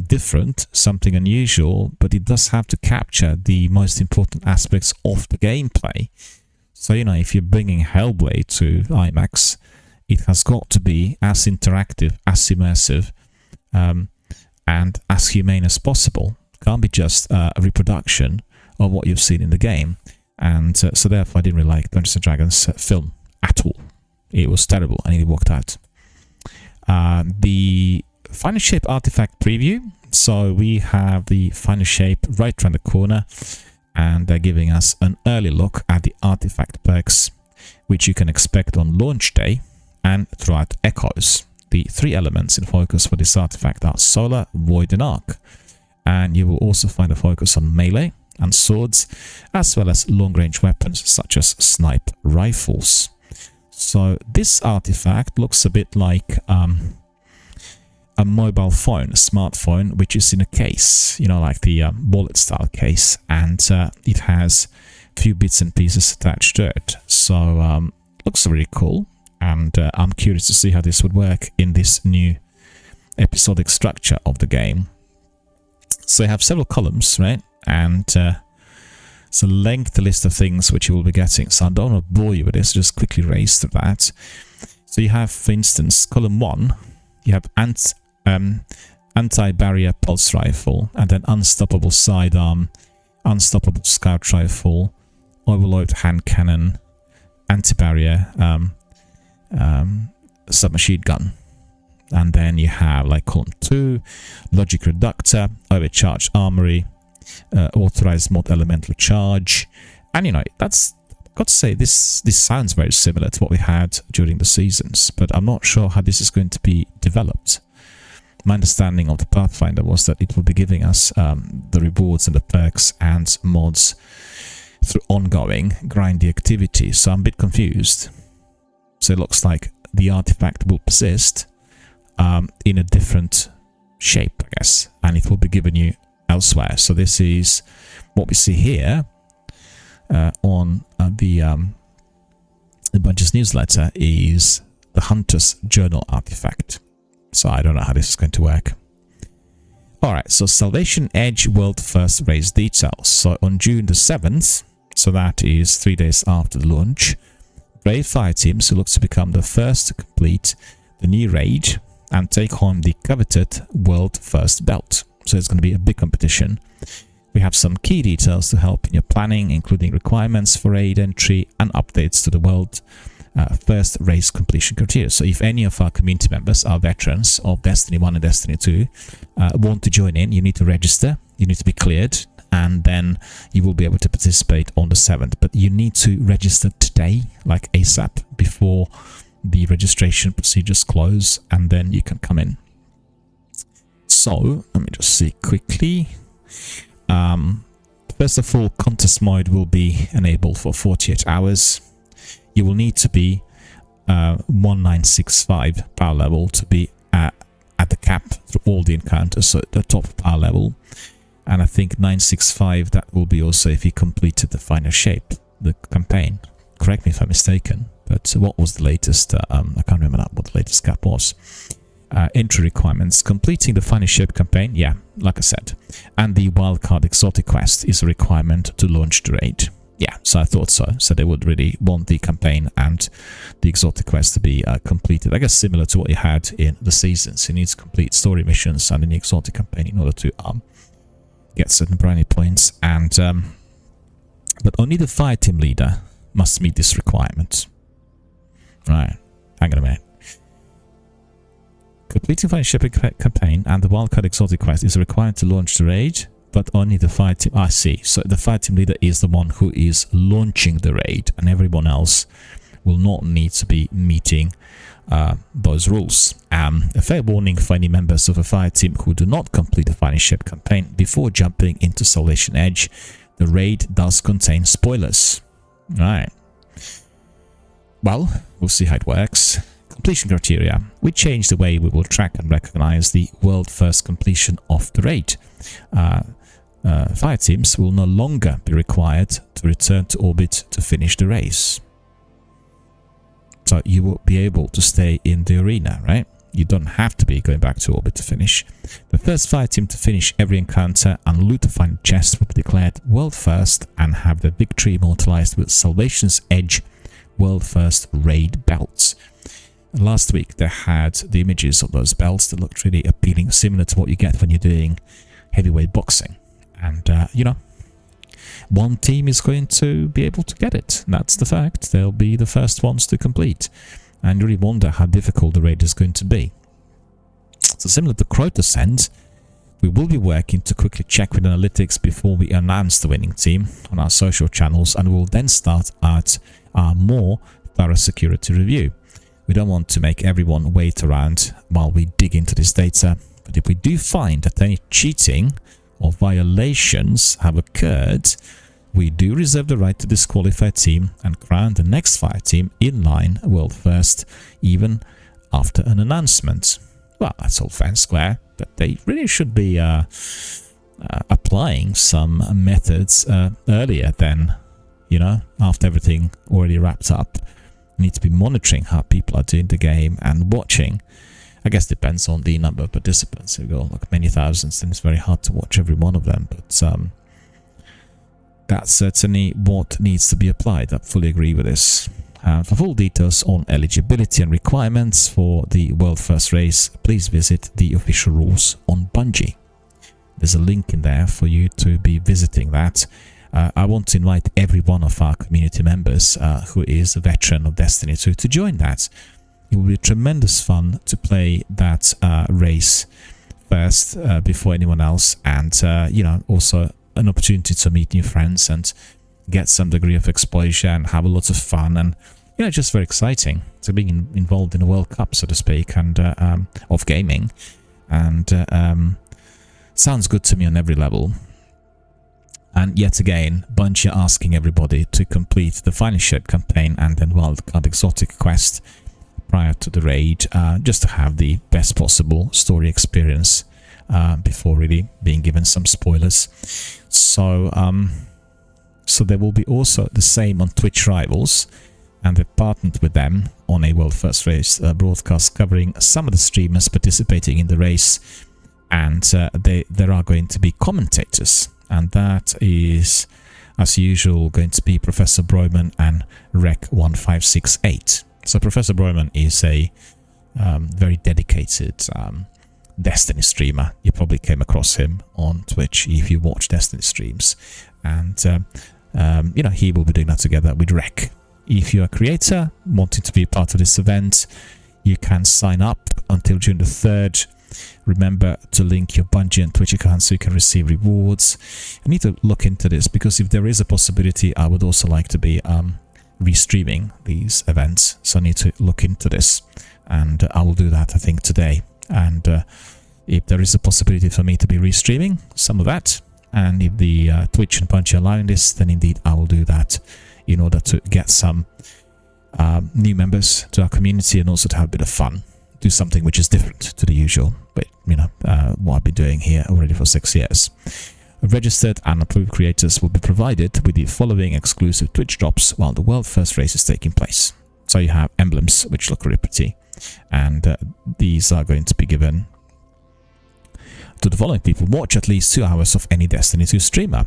different, something unusual, but it does have to capture the most important aspects of the gameplay. So, if you're bringing Hellblade to IMAX, it has got to be as interactive, as immersive, and as humane as possible. It can't be just a reproduction of what you've seen in the game. And so therefore I didn't really like Dungeons & Dragons film at all. It was terrible and it worked out. The Final Shape artifact preview. So we have the Final Shape right around the corner, and they're giving us an early look at the artifact perks, which you can expect on launch day and throughout Echoes. The three elements in focus for this artifact are Solar, Void and Arc. And you will also find a focus on melee and swords, as well as long-range weapons such as sniper rifles. So this artifact looks a bit like a mobile phone, a smartphone, which is in a case, like the wallet-style case, and it has a few bits and pieces attached to it. So looks really cool, and I'm curious to see how this would work in this new episodic structure of the game. So you have several columns, right? And it's a lengthy list of things which you will be getting. So I don't want to bore you with this, just quickly race through that. So you have, for instance, column 1, you have anti-barrier pulse rifle, and then unstoppable sidearm, unstoppable scout rifle, overload hand cannon, anti-barrier submachine gun. And then you have like column 2, logic reductor, overcharged armory, authorized mod elemental charge. And you know, that's got to say, this sounds very similar to what we had during the seasons, but I'm not sure how this is going to be developed. My understanding of the Pathfinder was that it will be giving us the rewards and the perks and mods through ongoing grindy activity, so I'm a bit confused. So it looks like the artifact will persist in a different shape, I guess, and it will be given you elsewhere. So this is what we see here on the Bunge's newsletter, is the Hunter's Journal artifact. So I don't know how this is going to work. Alright, so Salvation Edge World First Race details. So on June the 7th, so that is 3 days after the launch, brave fire teams who look to become the first to complete the new raid and take home the coveted World First belt. So it's going to be a big competition. We have some key details to help in your planning, including requirements for raid entry and updates to the World First Race completion criteria. So if any of our community members are veterans of Destiny 1 and Destiny 2, want to join in, you need to register, you need to be cleared, and then you will be able to participate on the 7th. But you need to register today, like ASAP, before the registration procedures close, and then you can come in. So let me just see quickly. First of all, contest mode will be enabled for 48 hours. You will need to be 1965 power level to be at the cap through all the encounters, so the top power level. And I think 965, that will be also if you completed the final shape, the campaign. Correct me if I'm mistaken, but what was the latest? I can't remember what the latest cap was. Entry requirements: completing the final shape campaign, yeah, like I said, and the wildcard exotic quest is a requirement to launch the raid. Yeah, so I thought so. So they would really want the campaign and the exotic quest to be completed. I guess similar to what you had in the seasons. You need to complete story missions and in the exotic campaign in order to get certain brownie points. And but only the fire team leader must meet this requirement. Right, hang on a minute. Completing fire shipping campaign and the wildcard exotic quest is required to launch the raid, but only the fire team. I see. So the fire team leader is the one who is launching the raid, and everyone else will not need to be meeting those rules. A fair warning for any members of a fire team who do not complete the final ship campaign before jumping into Salvation Edge: the raid does contain spoilers. Right. Well, we'll see how it works. Completion criteria. We change the way we will track and recognize the world first completion of the raid. Fire teams will no longer be required to return to orbit to finish the race. So you will be able to stay in the arena, right? You don't have to be going back to orbit to finish. The first fire team to finish every encounter and loot the final chest will be declared world first and have their victory immortalized with Salvation's Edge world first raid belts. Last week they had the images of those belts that looked really appealing, similar to what you get when you're doing heavyweight boxing. And, you know, one team is going to be able to get it. That's the fact. They'll be the first ones to complete. And you really wonder how difficult the raid is going to be. So similar to Crota Send, we will be working to quickly check with analytics before we announce the winning team on our social channels, and we'll then start at our more thorough security review. We don't want to make everyone wait around while we dig into this data, but if we do find that any cheating or violations have occurred, we do reserve the right to disqualify a team and crown the next fire team in line world first, even after an announcement. Well, that's all fair and square, but they really should be applying some methods earlier than, you know, after everything already wrapped up. You need to be monitoring how people are doing the game and watching. I guess it depends on the number of participants. If you go like many thousands, then it's very hard to watch every one of them. But that's certainly what needs to be applied. I fully agree with this. For full details on eligibility and requirements for the World First Race, please visit the official rules on Bungie. There's a link in there for you to be visiting that. I want to invite every one of our community members who is a veteran of Destiny 2 to join that. It will be tremendous fun to play that race first before anyone else, and you know, also an opportunity to meet new friends and get some degree of exposure and have a lot of fun, and you know, just very exciting to being involved in a World Cup, so to speak, and of gaming, and sounds good to me on every level. And yet again, Bungie are asking everybody to complete the Finely Shaped campaign and then Wildcard Exotic quest prior to the raid, just to have the best possible story experience before really being given some spoilers. So, so there will be also the same on Twitch Rivals, and they've partnered with them on a World First Race broadcast covering some of the streamers participating in the race, and there are going to be commentators. And that is, as usual, going to be Professor Broyman and Rec1568. So Professor Broyman is a very dedicated Destiny streamer. You probably came across him on Twitch if you watch Destiny streams. And, you know, he will be doing that together with Rec. If you're a creator wanting to be part of this event, you can sign up until June the 3rd. Remember to link your Bungie and Twitch account so you can receive rewards. I need to look into this, because if there is a possibility, I would also like to be restreaming these events. So I need to look into this, and I will do that, I think, today. And if there is a possibility for me to be restreaming some of that, and if the Twitch and Bungie are allowing this, then indeed I will do that in order to get some new members to our community, and also to have a bit of fun. Do something which is different to the usual, but you know, what I've been doing here already for 6 years. Registered and approved creators will be provided with the following exclusive Twitch drops while the World First Race is taking place. So you have emblems which look really pretty, and these are going to be given to the following people: watch at least 2 hours of any Destiny 2 streamer,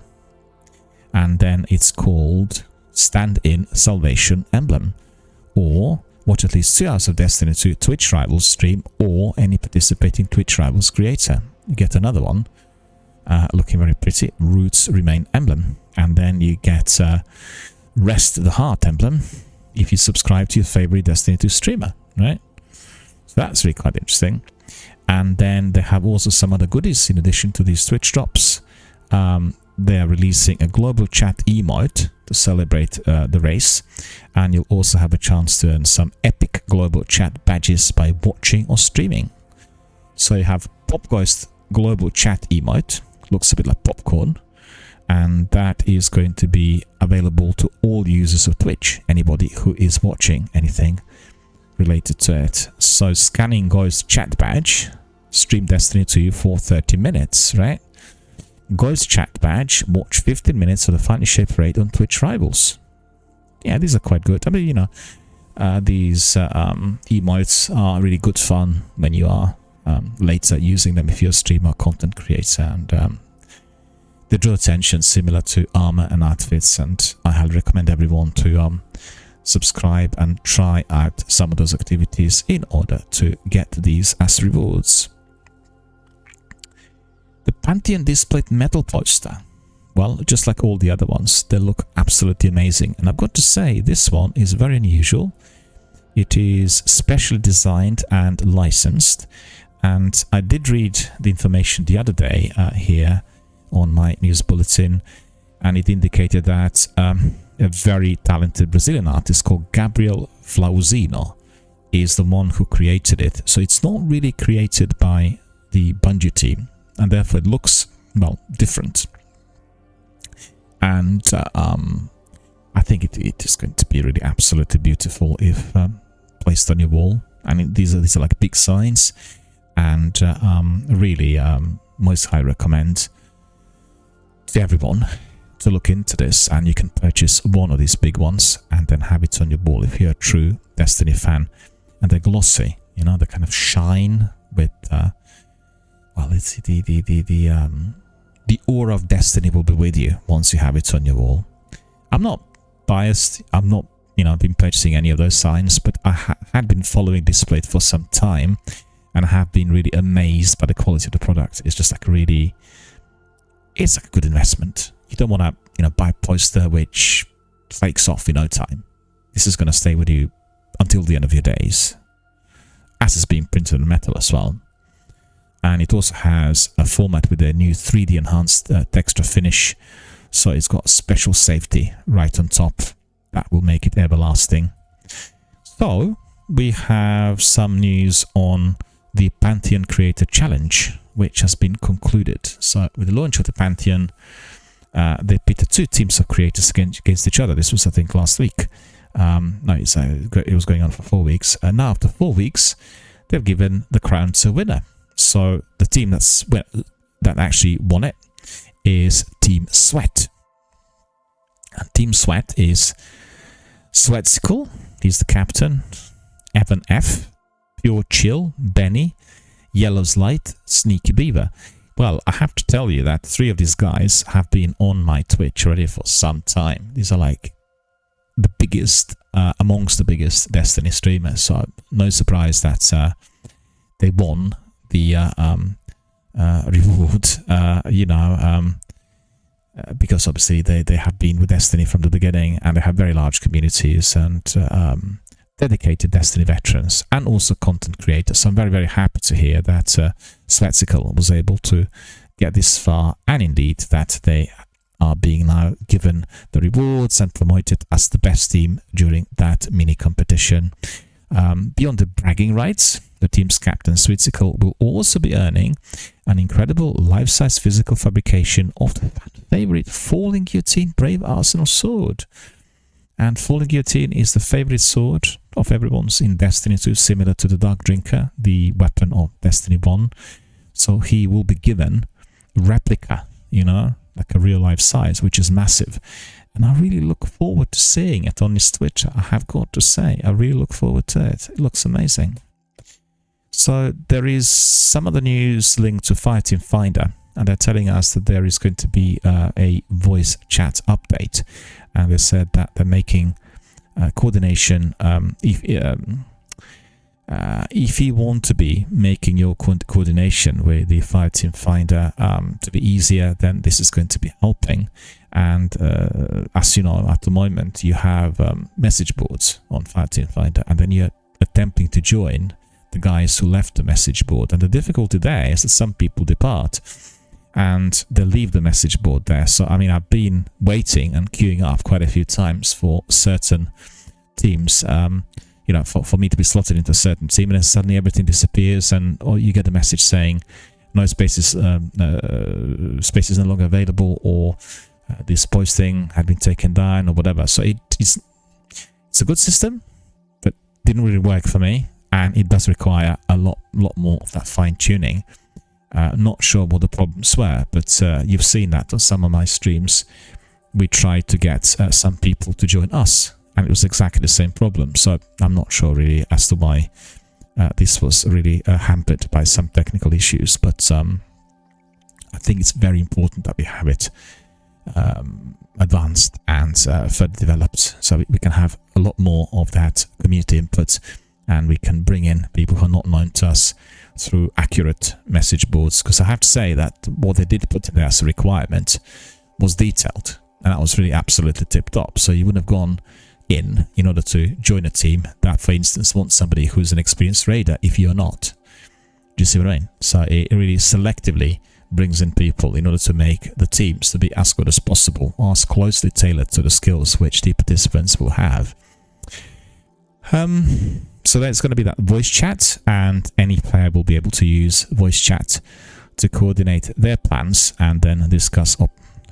and then it's called Stand-in Salvation Emblem, or watch at least 2 hours of Destiny 2 Twitch Rivals stream, or any participating Twitch Rivals creator. You get another one, looking very pretty, Roots Remain Emblem, and then you get Rest the Heart Emblem if you subscribe to your favorite Destiny 2 streamer, right? So that's really quite interesting. And then they have also some other goodies in addition to these Twitch drops. They are releasing a global chat emote to celebrate the race, and you'll also have a chance to earn some epic global chat badges by watching or streaming. So you have Popghost global chat emote, looks a bit like popcorn, and that is going to be available to all users of Twitch, anybody who is watching anything related to it. So scanning Ghost chat badge, stream Destiny 2 for 30 minutes, right? Ghost chat badge, watch 15 minutes of the Finely Shaped raid on Twitch Rivals. Yeah, these are quite good. I mean, you know, these emotes are really good fun when you are later using them if you're a streamer or content creator, and they draw attention similar to armor and outfits, and I highly recommend everyone to subscribe and try out some of those activities in order to get these as rewards. The Pantheon displayed metal poster. Well, just like all the other ones, they look absolutely amazing. And I've got to say, this one is very unusual. It is specially designed and licensed. And I did read the information the other day here on my news bulletin, and it indicated that a very talented Brazilian artist called Gabriel Flauzino is the one who created it. So it's not really created by the Bungie team, and therefore it looks, well, different. And I think it is going to be really absolutely beautiful if placed on your wall. I mean, these are like big signs, and really most highly recommend to everyone to look into this. And you can purchase one of these big ones and then have it on your wall if you're a true Destiny fan. And they're glossy, you know, they kind of shine with well, it's the aura of Destiny will be with you once you have it on your wall. I'm not biased. I'm not, been purchasing any of those signs, but I had been following Displayed for some time, and I have been really amazed by the quality of the product. It's just like really, it's like a good investment. You don't want to, buy a poster which flakes off in no time. This is going to stay with you until the end of your days, as it's being printed on metal as well. And it also has a format with a new 3D enhanced texture finish, so it's got special safety right on top that will make it everlasting. So we have some news on the Pantheon Creator Challenge, which has been concluded. So with the launch of the Pantheon, they pitted 2 teams of creators against each other. This was, I think, last week. No, it was going on for 4 weeks. And now after 4 weeks, they've given the crown to a winner. So the team that actually won it is Team Sweat. And Team Sweat is Sweatsicle, he's the captain, Evan F, Pure Chill, Benny, Yellow's Light, Sneaky Beaver. Well, I have to tell you that 3 of these guys have been on my Twitch already for some time. These are like the biggest, amongst the biggest Destiny streamers, so no surprise that they won the reward, because obviously they have been with Destiny from the beginning, and they have very large communities and dedicated Destiny veterans and also content creators. So I'm very, very happy to hear that Sweatsicle was able to get this far, and indeed that they are being now given the rewards and promoted as the best team during that mini competition. Beyond the bragging rights, the team's captain Sweatsicle will also be earning an incredible life-size physical fabrication of the favorite Falling Guillotine Brave Arsenal sword. And Falling Guillotine is the favorite sword of everyone's in Destiny 2, similar to the Dark Drinker, the weapon of Destiny 1. So he will be given a replica, like a real-life size, which is massive. And I really look forward to seeing it on his Twitch. I have got to say, I really look forward to it. It looks amazing. So there is some other news linked to Fireteam Finder, and they're telling us that there is going to be a voice chat update. And they said that they're making coordination. If you want to be making your coordination with the Fireteam Finder to be easier, then this is going to be helping. And as you know, at the moment you have message boards on Fireteam Finder, and then you're attempting to join the guys who left the message board. And the difficulty there is that some people depart and they leave the message board there. So I mean, I've been waiting and queuing up quite a few times for certain teams, for me to be slotted into a certain team, and then suddenly everything disappears, or you get a message saying no spaces, space is no longer available, or this posting had been taken down, or whatever. So it's a good system, but didn't really work for me, and it does require a lot more of that fine tuning. Not sure what the problems were, but you've seen that on some of my streams. We tried to get some people to join us, and it was exactly the same problem. So I'm not sure really as to why this was really hampered by some technical issues, but I think it's very important that we have it advanced and further developed, so we can have a lot more of that community input, and we can bring in people who are not known to us through accurate message boards. Because I have to say that what they did put in there as a requirement was detailed, and that was really absolutely tip-top. So you wouldn't have gone in order to join a team that, for instance, wants somebody who's an experienced raider if you're not. Do you see what I mean? So it really selectively brings in people in order to make the teams to be as good as possible, as closely tailored to the skills which the participants will have. So there's going to be that voice chat, and any player will be able to use voice chat to coordinate their plans and then discuss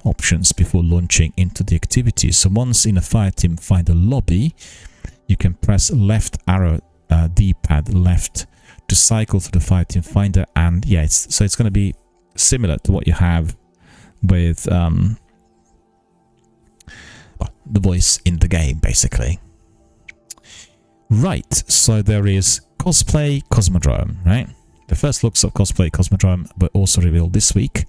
options before launching into the activity. So once in a Fireteam Finder lobby, you can press left arrow D-pad left to cycle through the Fireteam Finder, and yeah, it's going to be similar to what you have with the voice in the game, basically. Right, so there is Cosplay Cosmodrome, right? The first looks of Cosplay Cosmodrome were also revealed this week,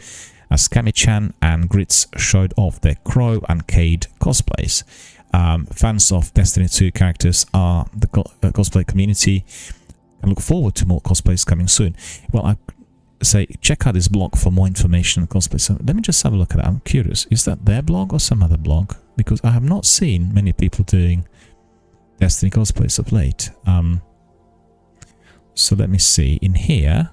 as Kami-chan and Grits showed off their Crow and Cade cosplays. fans of Destiny 2 characters are the cosplay community. I look forward to more cosplays coming soon. Well, I say check out this blog for more information on cosplay. So let me just have a look at it. I'm curious, is that their blog or some other blog? Because I have not seen many people doing Destiny cosplays of late. So let me see. In here,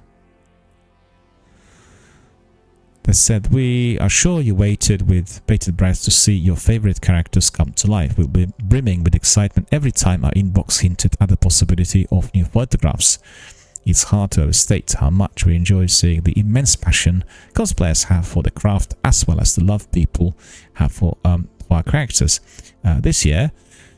they said, we are sure you waited with bated breath to see your favorite characters come to life. We'll be brimming with excitement every time our inbox hinted at the possibility of new photographs. It's hard to overstate how much we enjoy seeing the immense passion cosplayers have for the craft, as well as the love people have for our characters. This year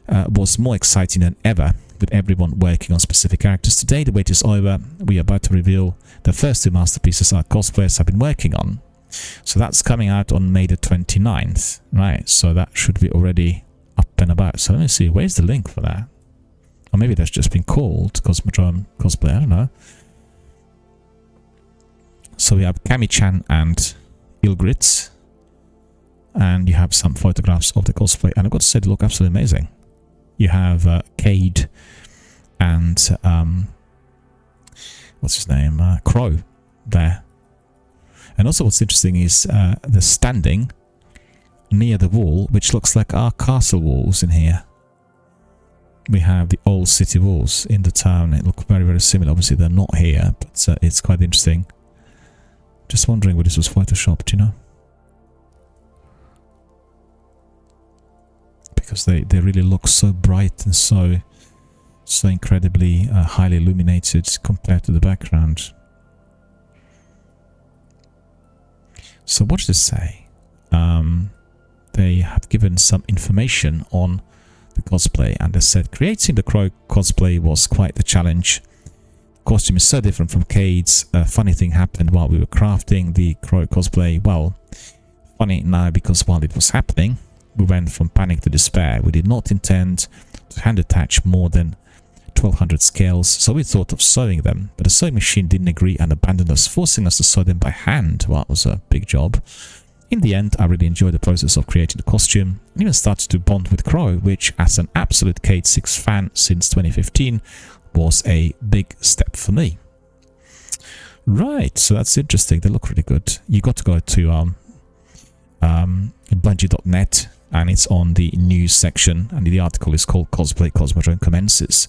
was more exciting than ever, with everyone working on specific characters. Today the wait is over. We are about to reveal the first 2 masterpieces our cosplayers have been working on. So that's coming out on May the 29th, right? So that should be already up and about. So let me see, where's the link for that? Or maybe that's just been called Cosmodrome Cosplay, I don't know. So we have Kami-chan and Ilgritz, and you have some photographs of the cosplay, and I've got to say they look absolutely amazing. You have Cade and what's his name? Crow there. And also what's interesting is the standing near the wall, which looks like our castle walls in here. We have the old city walls in the town. It look very, very similar. Obviously they're not here, but it's quite interesting. Just wondering where this was photoshopped, you know? Because they really look so bright and so incredibly highly illuminated compared to the background. So what does this say? They have given some information on the cosplay, and they said creating the Crow cosplay was quite the challenge. The costume is so different from Cade's. A funny thing happened while we were crafting the Crow cosplay. Well, funny now because while it was happening, we went from panic to despair. We did not intend to hand attach more than 1200 scales, so we thought of sewing them, but the sewing machine didn't agree and abandoned us, forcing us to sew them by hand. Well, it was a big job. In the end, I really enjoyed the process of creating the costume, and even started to bond with Crow, which, as an absolute Cade 6 fan since 2015, was a big step for me. Right, so that's interesting. They look really good. You got to go to Bungie.net, and it's on the news section, and the article is called Cosplay Cosmodrome Commences.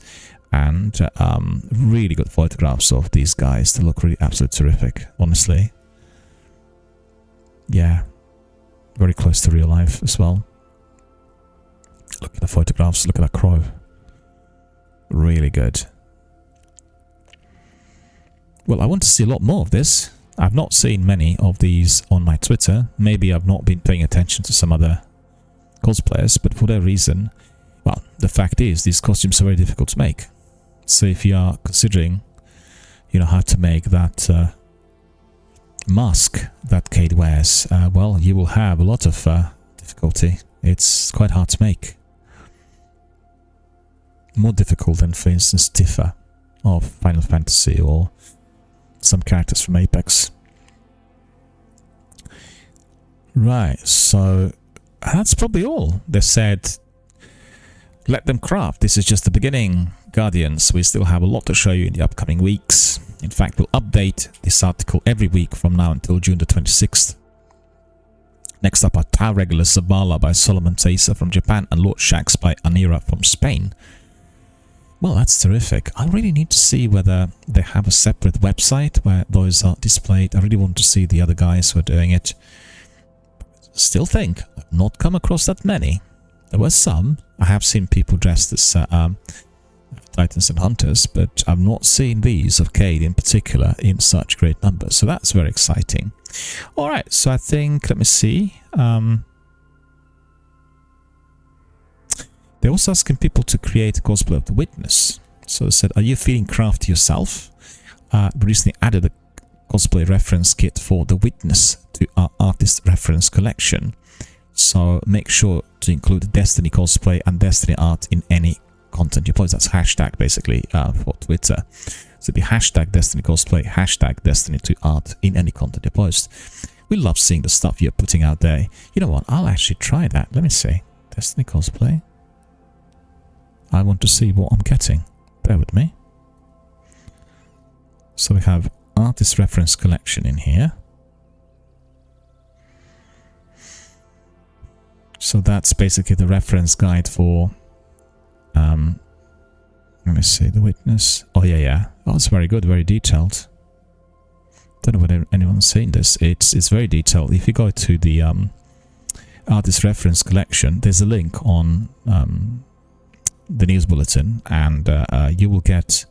And really good photographs of these guys. They look really absolutely terrific, honestly. Yeah, very close to real life as well. Look at the photographs, look at that Crow. Really good. Well, I want to see a lot more of this. I've not seen many of these on my Twitter. Maybe I've not been paying attention to some other cosplayers, but for that reason, well, the fact is these costumes are very difficult to make. So if you are considering, you know, how to make that mask that Cade wears, well, you will have a lot of difficulty. It's quite hard to make. More difficult than, for instance, Tifa of Final Fantasy or some characters from Apex. Right, so that's probably all. They said, let them craft. This is just the beginning, Guardians. We still have a lot to show you in the upcoming weeks. In fact, we'll update this article every week from now until June the 26th. Next up are Tau Regulus Zavala by Solomon Teysa from Japan and Lord Shax by Anira from Spain. Well, that's terrific. I really need to see whether they have a separate website where those are displayed. I really want to see the other guys who are doing it. Still think I've not come across that many. There were some. I have seen people dressed as Titans and Hunters, but I've not seen these of Cade in particular in such great numbers. So that's very exciting. Alright, so I think, let me see. They're also asking people to create a cosplay of the Witness. So they said, are you feeling crafty yourself? We recently added a cosplay reference kit for the Witness to our artist reference collection. So make sure to include Destiny cosplay and Destiny art in any content you post. That's hashtag basically for Twitter. So it'd be hashtag Destiny cosplay, hashtag Destiny 2 art in any content you post. We love seeing the stuff you're putting out there. You know what? I'll actually try that. Let me see. Destiny cosplay. I want to see what I'm getting. Bear with me. So we have artist reference collection in here. So that's basically the reference guide for, let me see, The Witness. Oh yeah. Oh, it's very good, very detailed. Don't know whether anyone's seen this. It's very detailed. If you go to the artist reference collection, there's a link on the news bulletin, and you will get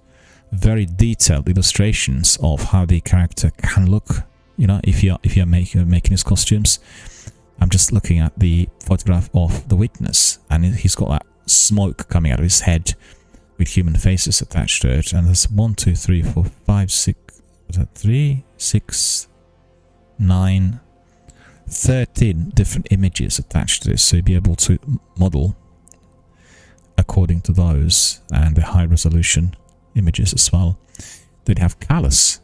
very detailed illustrations of how the character can look. You know, if you're making his costumes. I'm just looking at the photograph of The Witness, and he's got that smoke coming out of his head with human faces attached to it. And there's 1, 2, 3, 4, 5, 6, 3, 6, 9, 13 different images attached to this. So you'll be able to model according to those, and the high resolution images as well. Then you have Callus.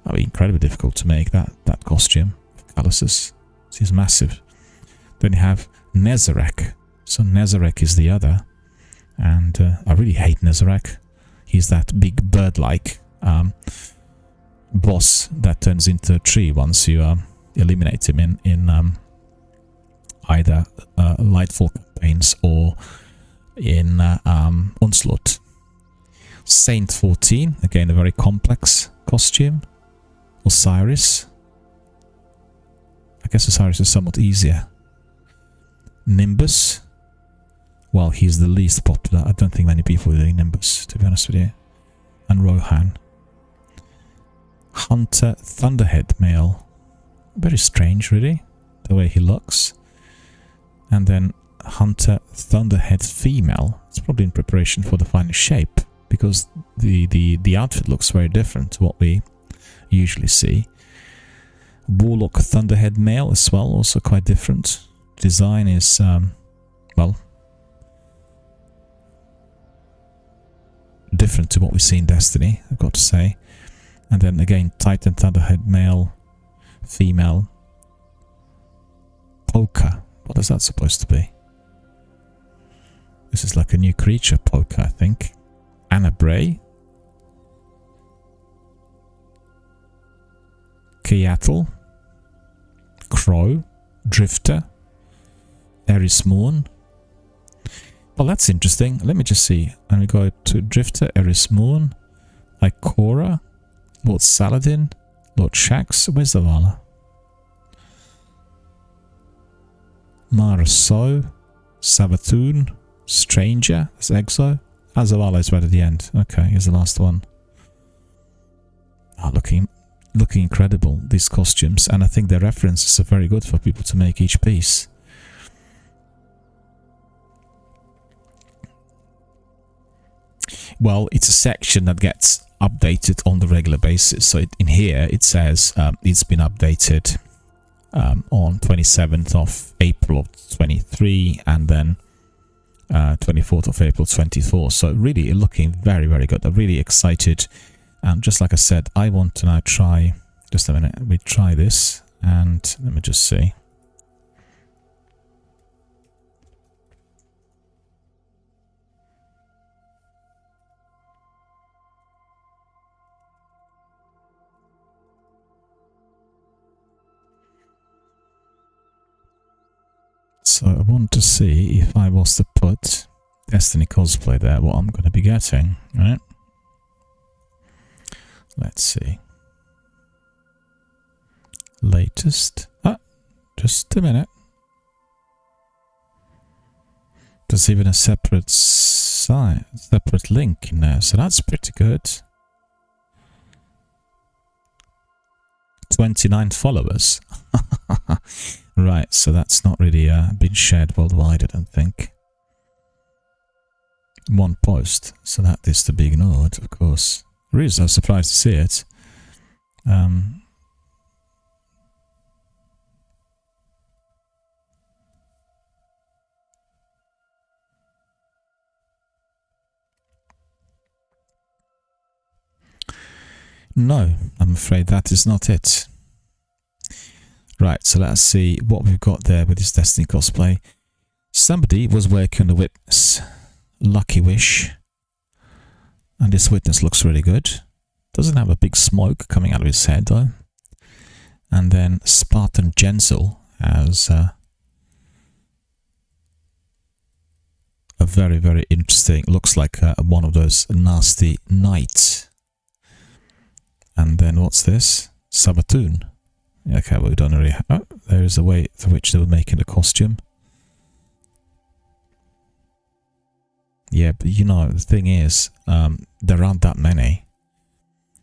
That would be incredibly difficult to make that costume. Calluses. He's massive. Then you have Nezarec. So Nezarec is the other. And I really hate Nezarec. He's that big bird-like boss that turns into a tree once you eliminate him in either Lightfall campaigns or in Onslaught. Saint 14, again a very complex costume. Osiris. I guess Osiris is somewhat easier. Nimbus. Well, he's the least popular. I don't think many people are doing Nimbus, to be honest with you. And Rohan. Hunter Thunderhead male. Very strange, really, the way he looks. And then Hunter Thunderhead female. It's probably in preparation for the final shape, because the outfit looks very different to what we usually see. Warlock Thunderhead male as well, also quite different. Design is, well, different to what we see in Destiny, I've got to say. And then again, Titan Thunderhead male, female. Poker. What is that supposed to be? This is like a new creature, Poker, I think. Anna Bray. Keatl. Crow. Drifter. Eris Moon. Well, that's interesting. Let me just see. And we go to Drifter, Eris Moon, Ikora, Lord Saladin, Lord Shax. Where's Zavala? Mara So, Savatoon, Stranger, that's Exo. Zavala is right at the end. Okay, here's the last one. Looking incredible, these costumes, and I think their references are very good for people to make each piece. Well, it's a section that gets updated on the regular basis. So in here it says it's been updated on 27th of April of 23, and then 24th of April 24. So really looking very, very good. I'm really excited. Just like I said, I want to now try, just a minute, we try this, and let me just see. So I want to see if I was to put Destiny cosplay there, what I'm going to be getting, right? Let's see. Latest. Just a minute. There's even a separate site, separate link in there, so that's pretty good. 29 followers. Right, so that's not really been shared worldwide, I don't think. One post, so that is to be ignored, of course. Really, I was surprised to see it. No, I'm afraid that is not it. Right, so let's see what we've got there with this Destiny cosplay. Somebody was working on The Witness Lucky Wish. And this witness looks really good. Doesn't have a big smoke coming out of his head though. And then Spartan Gensel has a very, very interesting, looks like one of those nasty knights. And then what's this? Sabatoon. Okay, well, we don't really have... Oh, there is a way through which they were making the costume. Yeah, but you know, the thing is, there aren't that many.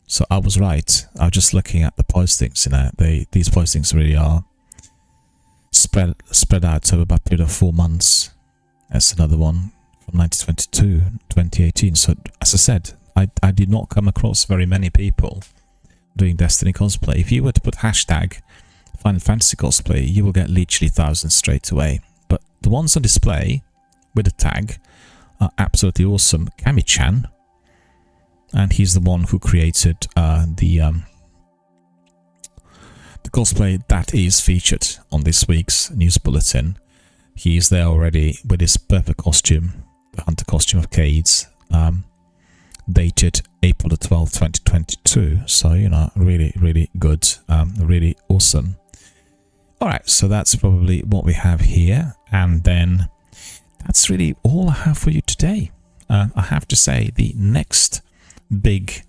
So I was right. I was just looking at the postings, you know. These postings really are spread out over about a period of 4 months. That's another one from 1922, 2018. So, as I said, I did not come across very many people doing Destiny cosplay. If you were to put hashtag Final Fantasy cosplay, you will get literally thousands straight away. But the ones on display with the tag are absolutely awesome. Kami-chan, and he's the one who created the cosplay that is featured on this week's news bulletin. He is there already with his perfect costume, the Hunter costume of Cades, dated April the 12th, 2022. So, you know, really, really good, really awesome. Alright, so that's probably what we have here, and then that's really all I have for you today. I have to say, the next big,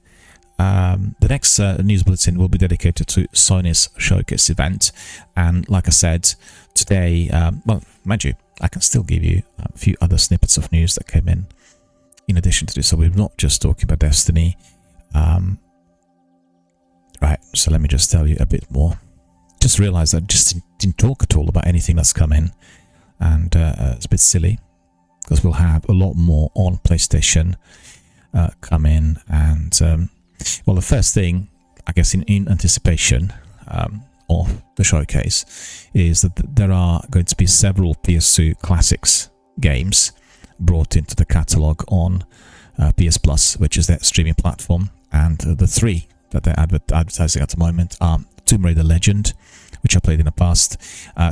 news bulletin will be dedicated to Sony's Showcase event, and like I said, today, well, mind you, I can still give you a few other snippets of news that came in addition to this, so we're not just talking about Destiny. Right, so let me just tell you a bit more. Just realized I just didn't talk at all about anything that's come in, and it's a bit silly, because we'll have a lot more on PlayStation come in, and well, the first thing, I guess, in anticipation of the showcase, is that there are going to be several PS2 Classics games brought into the catalogue on PS Plus, which is their streaming platform, and the three that they're advertising at the moment are Tomb Raider Legend, which I played in the past,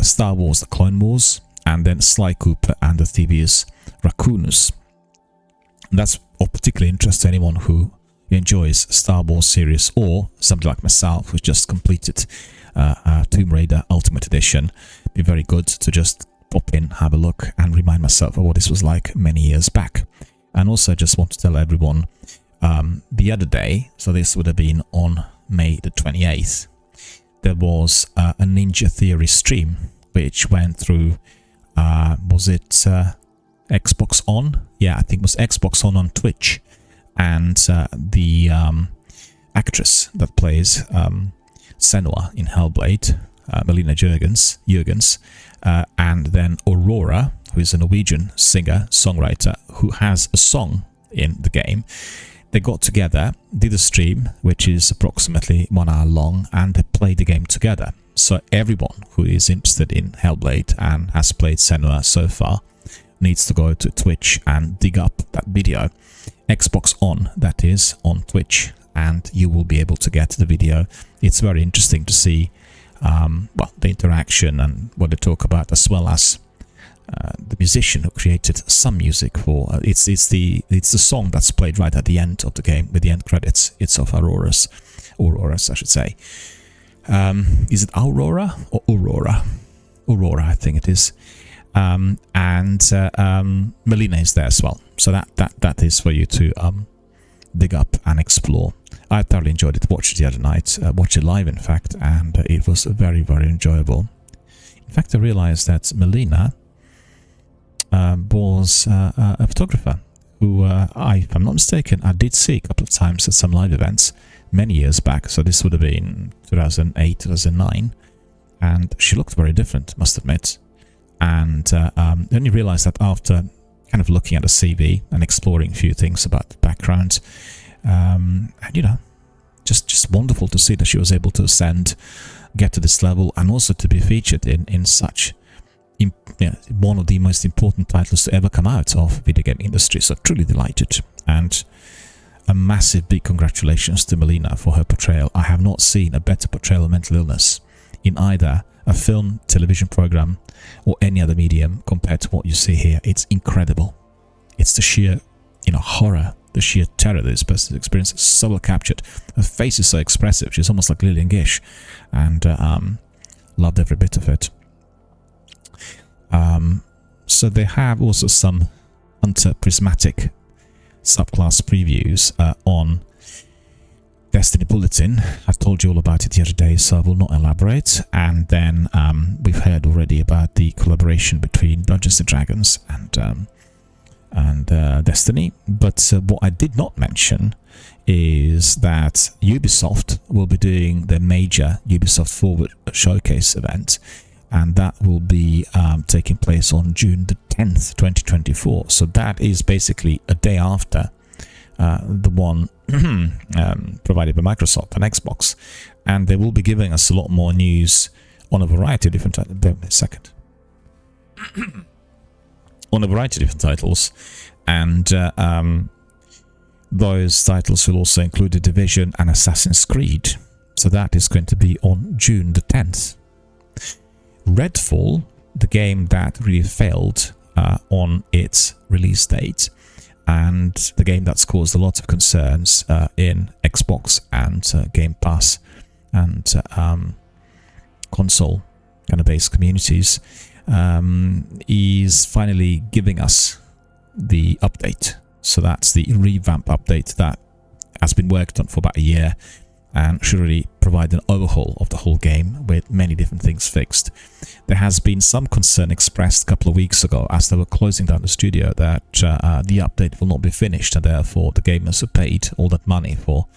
Star Wars The Clone Wars, and then Sly Cooper and the Thievius Raccoonus. And that's of particular interest to anyone who enjoys Star Wars series, or somebody like myself who's just completed Tomb Raider Ultimate Edition. It'd be very good to just pop in, have a look, and remind myself of what this was like many years back. And also, I just want to tell everyone, the other day, so this would have been on May the 28th, there was a Ninja Theory stream, which went through, was it Xbox On? Yeah, I think it was Xbox On Twitch. And the actress that plays Senua in Hellblade, Melina Jurgens, and then Aurora, who is a Norwegian singer-songwriter who has a song in the game. They got together, did a stream, which is approximately 1 hour long, and they played the game together. So everyone who is interested in Hellblade and has played Senua so far needs to go to Twitch and dig up that video. Xbox On, that is, on Twitch, and you will be able to get the video. It's very interesting to see well, the interaction and what they talk about, as well as the musician who created some music for it's the song that's played right at the end of the game with the end credits. It's of Aurora's, I should say. Is it Aurora or Aurora? Aurora, I think it is. And Melina is there as well. So that is for you to dig up and explore. I thoroughly enjoyed it. Watched it the other night. Watched it live, in fact, and it was very, very enjoyable. In fact, I realized that Melina was a photographer who, if I'm not mistaken, I did see a couple of times at some live events many years back. So this would have been 2008, 2009, and she looked very different, must admit. And then you realize that after kind of looking at the CV and exploring a few things about the background, and you know, just wonderful to see that she was able to ascend, get to this level, and also to be featured in such one of the most important titles to ever come out of video game industry. So truly delighted, and a massive big congratulations to Melina for her portrayal. I have not seen a better portrayal of mental illness in either a film, television program, or any other medium compared to what you see here. It's incredible. It's the sheer, horror, the sheer terror that this person experiences. So well captured. Her face is so expressive. She's almost like Lillian Gish, and loved every bit of it. So they have also some Hunter Prismatic subclass previews on Destiny Bulletin. I told you all about it the other day, so I will not elaborate. And then we've heard already about the collaboration between Dungeons & Dragons and Destiny. But what I did not mention is that Ubisoft will be doing their major Ubisoft Forward Showcase event, and that will be taking place on June the 10th, 2024. So that is basically a day after the one provided by Microsoft and Xbox, and they will be giving us a lot more news on a variety of different titles. Bear with me a second. On a variety of different titles, and those titles will also include The Division and Assassin's Creed. So that is going to be on June the 10th. Redfall, the game that really failed on its release date, and the game that's caused a lot of concerns in Xbox and Game Pass and console kind of based communities, is finally giving us the update. So that's the revamp update that has been worked on for about a year and should really provide an overhaul of the whole game with many different things fixed. There has been some concern expressed a couple of weeks ago as they were closing down the studio that the update will not be finished, and therefore the gamers who paid all that money for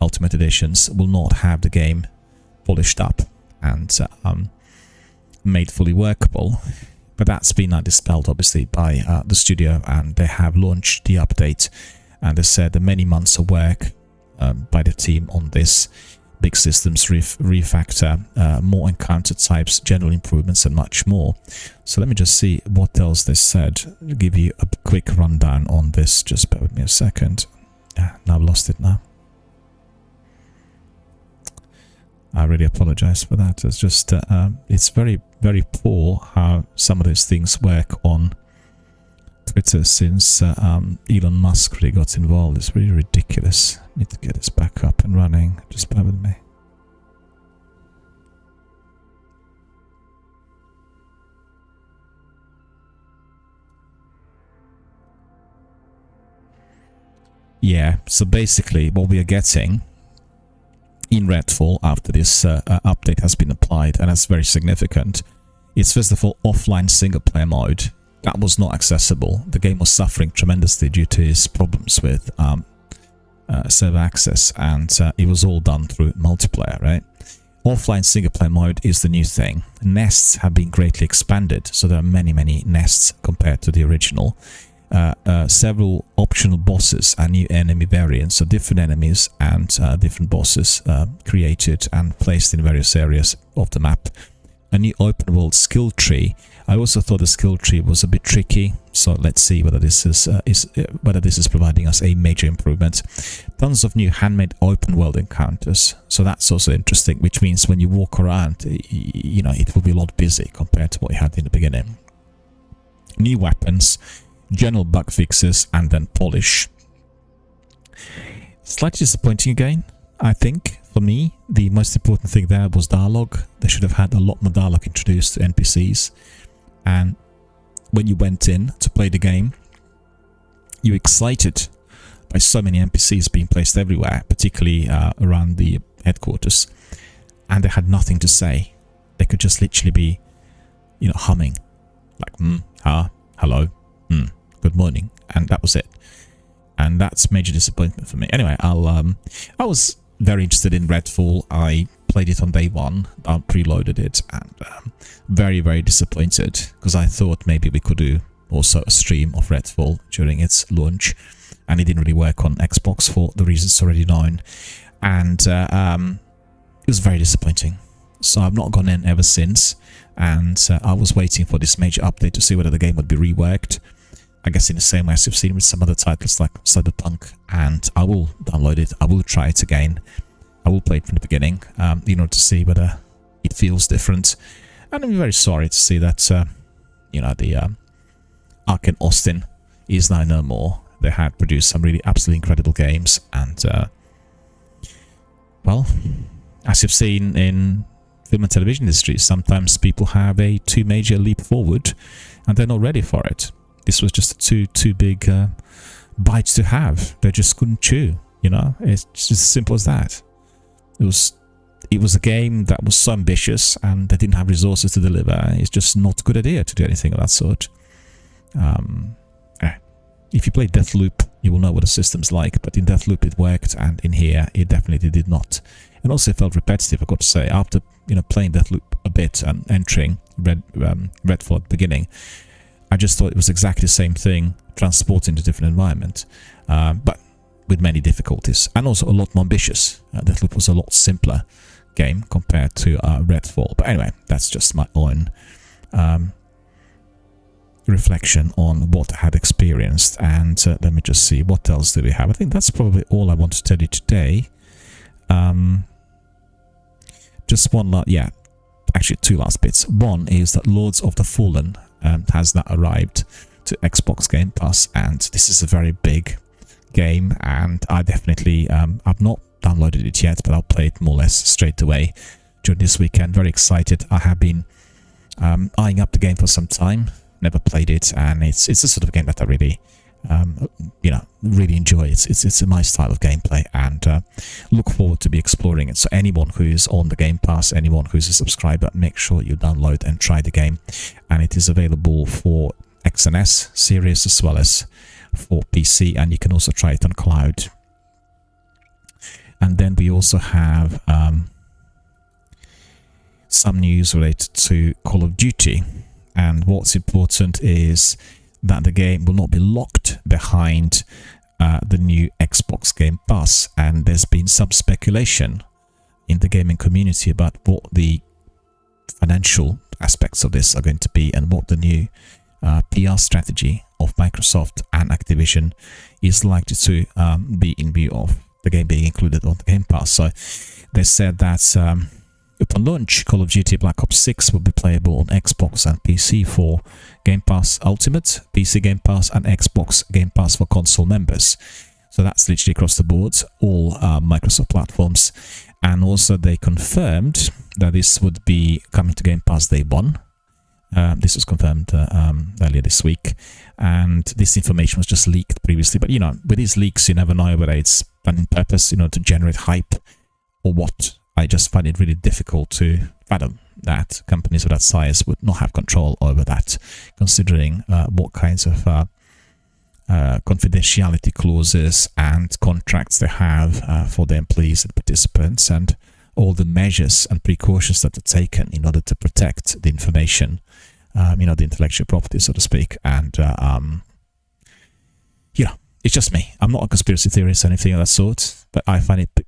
Ultimate Editions will not have the game polished up and made fully workable. But that's been dispelled obviously by the studio, and they have launched the update, and they said the many months of work by the team on this, big systems refactor, more encounter types, general improvements, and much more. So let me just see what else they said. I'll give you a quick rundown on this. Just bear with me a second. Now I've lost it now. I really apologize for that. It's just it's very, very poor how some of those things work on Twitter since Elon Musk really got involved. It's really ridiculous. I need to get this back up and running. Just bear with me. Yeah, so basically what we are getting in Redfall after this update has been applied, and that's very significant, it's first of all offline single player mode. That was not accessible. The game was suffering tremendously due to its problems with server access, and it was all done through multiplayer, right? Offline single player mode is the new thing. Nests have been greatly expanded, so there are many, many nests compared to the original. Several optional bosses and new enemy variants, so different enemies and different bosses created and placed in various areas of the map. A new open world skill tree. I also thought the skill tree was a bit tricky, so let's see whether this is providing us a major improvement. Tons of new handmade open world encounters, so that's also interesting, which means when you walk around, it will be a lot busy compared to what you had in the beginning. New weapons, general bug fixes, and then polish. Slightly disappointing again, I think. For me, the most important thing there was dialogue. They should have had a lot more dialogue introduced to NPCs. And when you went in to play the game, you were excited by so many NPCs being placed everywhere, particularly around the headquarters. And they had nothing to say. They could just literally be, humming. Like, hello, good morning. And that was it. And that's major disappointment for me. Anyway, I was very interested in Redfall. I played it on day one. I preloaded it, and very, very disappointed because I thought maybe we could do also a stream of Redfall during its launch, and it didn't really work on Xbox for the reasons already known, and it was very disappointing. So I've not gone in ever since, and I was waiting for this major update to see whether the game would be reworked. I guess in the same way as you've seen with some other titles like Cyberpunk, and I will download it, I will try it again, I will play it from the beginning in order to see whether it feels different. And I'm very sorry to see that, the Ark and Austin is now no more. They had produced some really absolutely incredible games, and well, as you've seen in film and television industry, sometimes people have a too major leap forward and they're not ready for it. This was just too big bites to have. They just couldn't chew, you know. It's just as simple as that. It was a game that was so ambitious and they didn't have resources to deliver. It's just not a good idea to do anything of that sort. If you play Deathloop, you will know what the system's like, but in Deathloop it worked, and in here it definitely did not. And also it felt repetitive, I've got to say. After, you know, playing Deathloop a bit and entering Redfall at the beginning, I just thought it was exactly the same thing, transported into a different environment, but with many difficulties, and also a lot more ambitious. Deathloop was a lot simpler game compared to Redfall. But anyway, that's just my own reflection on what I had experienced. And let me just see, what else do we have? I think that's probably all I want to tell you today. Just one last, yeah, actually two last bits. One is that Lords of the Fallen has now arrived to Xbox Game Pass, and this is a very big game, and I definitely I've not downloaded it yet, but I'll play it more or less straight away during this weekend. Very excited. I have been eyeing up the game for some time, never played it, and it's the sort of game that I really you know, really enjoy. It's my style of gameplay, and look forward to be exploring it. So anyone who's on the Game Pass, anyone who's a subscriber, make sure you download and try the game. And it is available for X and S series as well as for PC, and you can also try it on cloud. And then we also have some news related to Call of Duty, and what's important is that the game will not be locked behind the new Xbox Game Pass, and there's been some speculation in the gaming community about what the financial aspects of this are going to be, and what the new PR strategy of Microsoft and Activision is likely to be in view of the game being included on the Game Pass. So they said that upon launch, Call of Duty Black Ops 6 will be playable on Xbox and PC for Game Pass Ultimate, PC Game Pass, and Xbox Game Pass for console members. So that's literally across the board, all Microsoft platforms. And also they confirmed that this would be coming to Game Pass day one. This was confirmed earlier this week, and this information was just leaked previously. But, you know, with these leaks, you never know whether it's done in purpose, you know, to generate hype or what. I just find it really difficult to fathom that companies of that size would not have control over that, considering what kinds of confidentiality clauses and contracts they have for the employees and participants, and all the measures and precautions that are taken in order to protect the information, you know, the intellectual property, so to speak. And you know, it's just me. I'm not a conspiracy theorist or anything of that sort, but I find it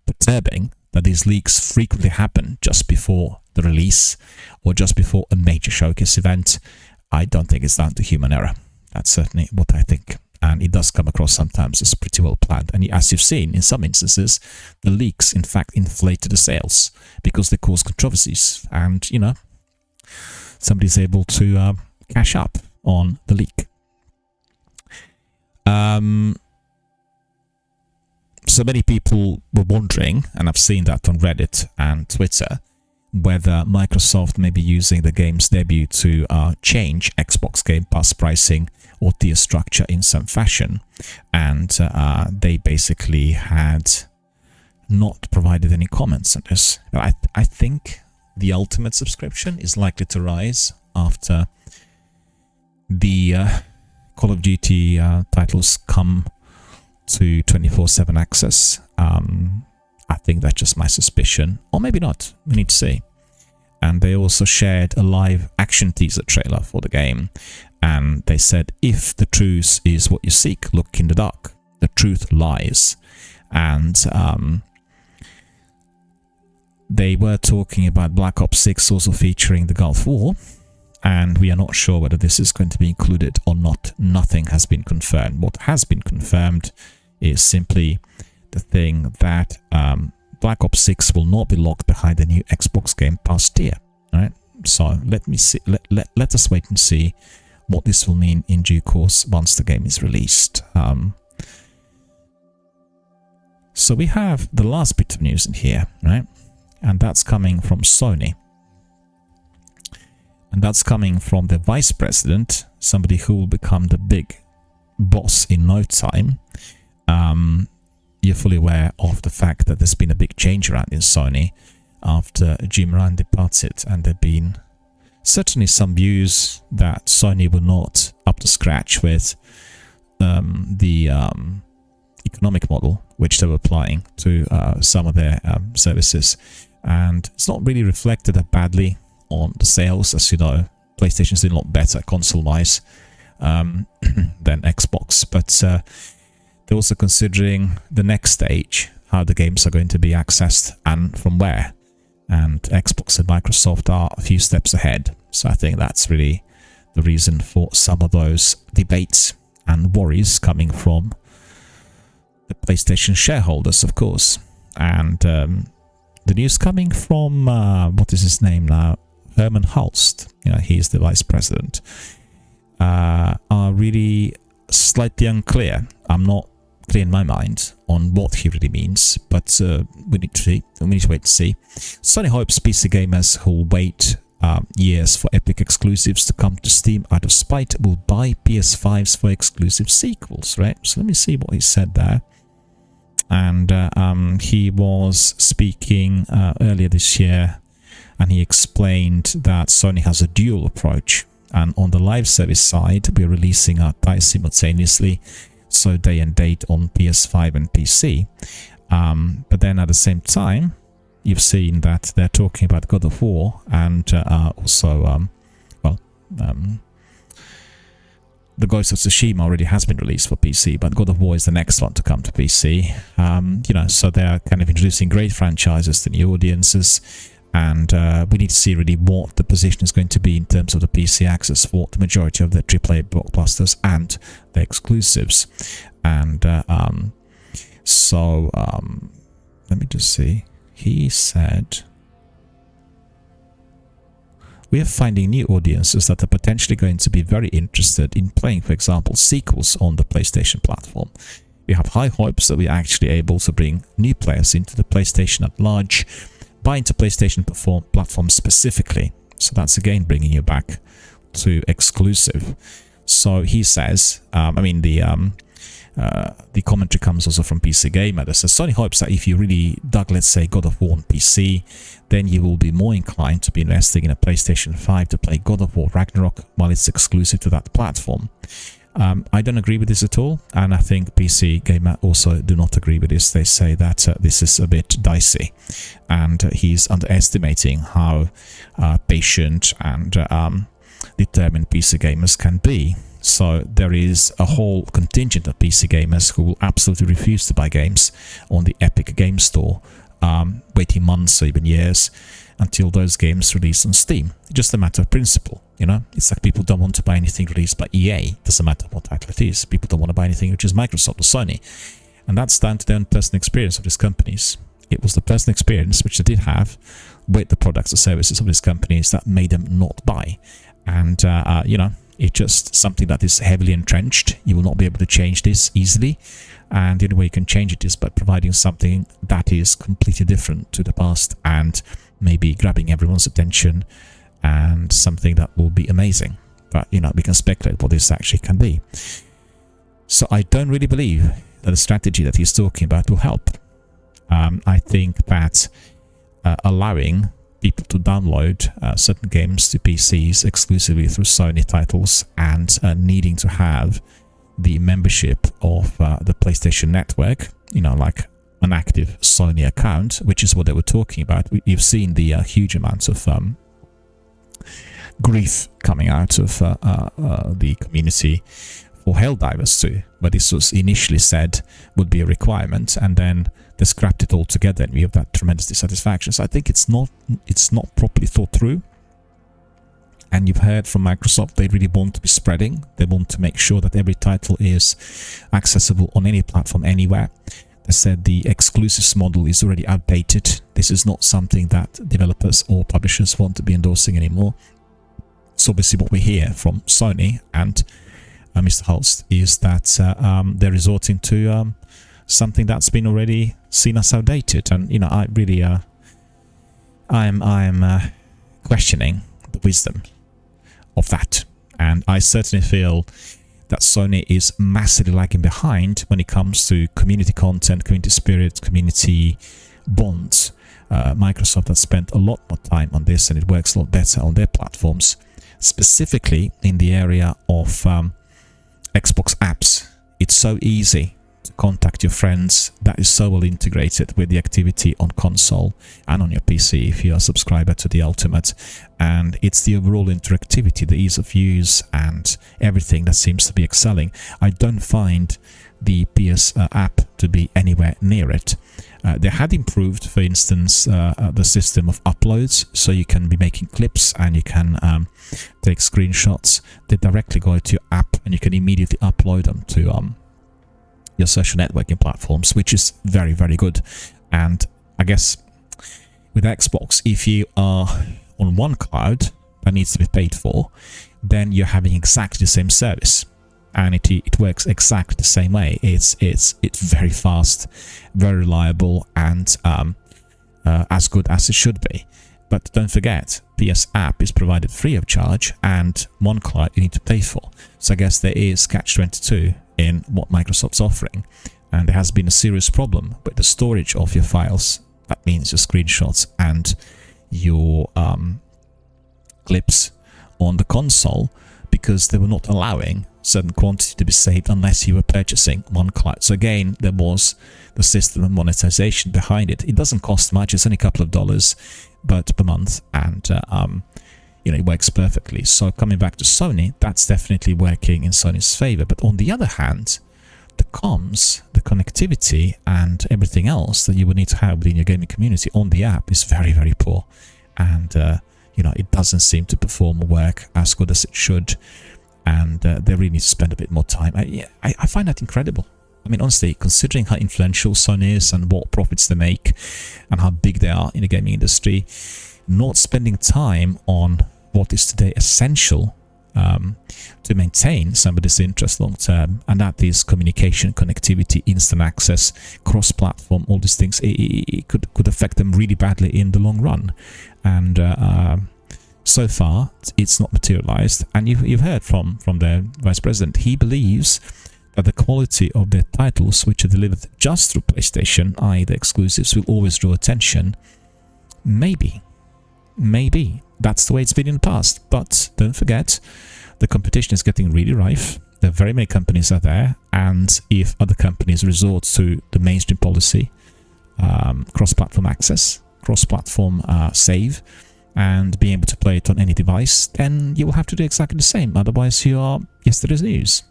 perturbing that these leaks frequently happen just before the release or just before a major showcase event. I don't think it's down to human error. That's certainly what I think. And it does come across sometimes as pretty well planned. And as you've seen, in some instances, the leaks, in fact, inflated the sales because they cause controversies. And, you know, somebody's able to cash up on the leak. So many people were wondering, and I've seen that on Reddit and Twitter, whether Microsoft may be using the game's debut to change Xbox Game Pass pricing or tier structure in some fashion. And they basically had not provided any comments on this. But I think the Ultimate subscription is likely to rise after the Call of Duty titles come to 24/7 access. I think that's just my suspicion, or maybe not. We need to see. And they also shared a live action teaser trailer for the game, and they said, if the truth is what you seek, look in the dark. The truth lies. And they were talking about Black Ops 6 also featuring the Gulf War, and we are not sure whether this is going to be included or not. Nothing has been confirmed. What has been confirmed is simply the thing that Black Ops 6 will not be locked behind the new Xbox Game Pass tier. Right? So let me see. Let us wait and see what this will mean in due course once the game is released. So we have the last bit of news in here, right? And that's coming from Sony. And that's coming from the vice president, somebody who will become the big boss in no time. You're fully aware of the fact that there's been a big change around in Sony after Jim Ryan departed, and there have been certainly some views that Sony were not up to scratch with the economic model which they were applying to some of their services, and it's not really reflected that badly on the sales. As you know, PlayStation's doing a lot better console-wise than Xbox, but they're also considering the next stage, how the games are going to be accessed and from where. And Xbox and Microsoft are a few steps ahead. So I think that's really the reason for some of those debates and worries coming from the PlayStation shareholders, of course. And the news coming from, what is his name now? Herman Hulst, he's the vice president, are really slightly unclear. I'm not clear in my mind on what he really means, but we need to wait and see. Sony hopes PC gamers who'll wait years for Epic exclusives to come to Steam out of spite will buy PS5s for exclusive sequels, right? So let me see what he said there. And he was speaking earlier this year, and he explained that Sony has a dual approach. And on the live service side, we're releasing our titles simultaneously, so day and date on PS5 and PC. But then at the same time, you've seen that they're talking about God of War, and also, the Ghost of Tsushima already has been released for PC, but God of War is the next one to come to PC. So they're kind of introducing great franchises to new audiences, and we need to see really what the position is going to be in terms of the PC access for the majority of the AAA blockbusters and the exclusives. And let me just see. He said, we are finding new audiences that are potentially going to be very interested in playing, for example, sequels on the PlayStation platform. We have high hopes that we are actually able to bring new players into the PlayStation at large, buy into PlayStation platform specifically. So that's again bringing you back to exclusive. So he says, the commentary comes also from PC Gamer that says Sony hopes that if you really dug, let's say, God of War on PC, then you will be more inclined to be investing in a PlayStation 5 to play God of War Ragnarok while it's exclusive to that platform. I don't agree with this at all, and I think PC Gamer also do not agree with this. They say that this is a bit dicey, and he's underestimating how patient and determined PC gamers can be. So there is a whole contingent of PC gamers who will absolutely refuse to buy games on the Epic Game Store, waiting months or even years until those games release on Steam. It's just a matter of principle, It's like people don't want to buy anything released by EA. Doesn't matter what title it is. People don't want to buy anything which is Microsoft or Sony. And that's down to their own personal experience of these companies. It was the personal experience which they did have with the products or services of these companies that made them not buy. And, it's just something that is heavily entrenched. You will not be able to change this easily. And the only way you can change it is by providing something that is completely different to the past and maybe grabbing everyone's attention and something that will be amazing. But, we can speculate what this actually can be. So I don't really believe that the strategy that he's talking about will help. I think that allowing people to download certain games to PCs exclusively through Sony titles and needing to have the membership of the PlayStation Network, like an active Sony account, which is what they were talking about. You've seen the huge amounts of grief coming out of the community for Helldivers 2, where this was initially said would be a requirement, and then they scrapped it all together, and we have that tremendous dissatisfaction. So I think it's not properly thought through. And you've heard from Microsoft, they really want to be spreading. They want to make sure that every title is accessible on any platform, anywhere. They said the exclusives model is already outdated. This is not something that developers or publishers want to be endorsing anymore. So obviously what we hear from Sony and Mr. Holst is that they're resorting to something that's been already seen as outdated, and you know, I really I'm questioning the wisdom of that, and I certainly feel that Sony is massively lagging behind when it comes to community content, community spirit, community bonds. Microsoft has spent a lot more time on this, and it works a lot better on their platforms, specifically in the area of Xbox apps. It's so easy to contact your friends. That is so well integrated with the activity on console and on your PC if you are a subscriber to the Ultimate. And it's the overall interactivity, the ease of use, and everything that seems to be excelling. I don't find the PS app to be anywhere near it. They had improved, for instance, the system of uploads, so you can be making clips and you can take screenshots. They directly go to your app and you can immediately upload them to your social networking platforms, which is very, very good. And I guess with Xbox, if you are on one cloud that needs to be paid for, then you're having exactly the same service. And it works exactly the same way. It's very fast, very reliable, and as good as it should be. But don't forget, PS App is provided free of charge, and one cloud you need to pay for. So I guess there is catch-22 in what Microsoft's offering, and there has been a serious problem with the storage of your files. That means your screenshots and your clips on the console, because they were not allowing certain quantity to be saved unless you were purchasing one cloud. So again, there was the system of monetization behind it. It doesn't cost much; it's only a couple of dollars, but per month, and you know, it works perfectly. So coming back to Sony, that's definitely working in Sony's favor. But on the other hand, the comms, the connectivity, and everything else that you would need to have within your gaming community on the app is very, very poor, and you know, it doesn't seem to perform or work as good as it should. And they really need to spend a bit more time. I find that incredible. I mean, honestly, considering how influential Sony is and what profits they make and how big they are in the gaming industry, not spending time on what is today essential to maintain somebody's interest long term, and that is communication, connectivity, instant access, cross-platform, all these things, it could affect them really badly in the long run. And so far, it's not materialized, and you've heard from the vice president. He believes that the quality of their titles, which are delivered just through PlayStation, i.e. the exclusives, will always draw attention. Maybe that's the way it's been in the past. But don't forget, the competition is getting really rife. There are very many companies out there, and if other companies resort to the mainstream policy, cross-platform access, cross-platform save, and being able to play it on any device, then you will have to do exactly the same. Otherwise, you are yesterday's news.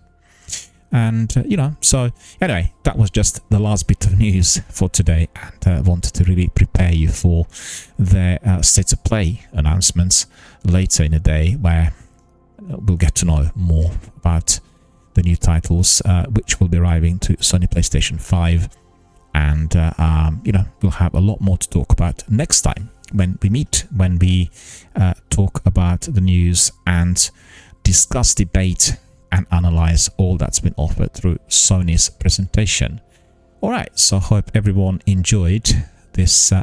And, you know, so anyway, that was just the last bit of news for today, and I wanted to really prepare you for their state of play announcements later in the day, where we'll get to know more about the new titles, which will be arriving to Sony PlayStation 5. And, you know, we'll have a lot more to talk about next time when we meet, when we talk about the news and discuss, debate, and analyze all that's been offered through Sony's presentation. Alright, so I hope everyone enjoyed this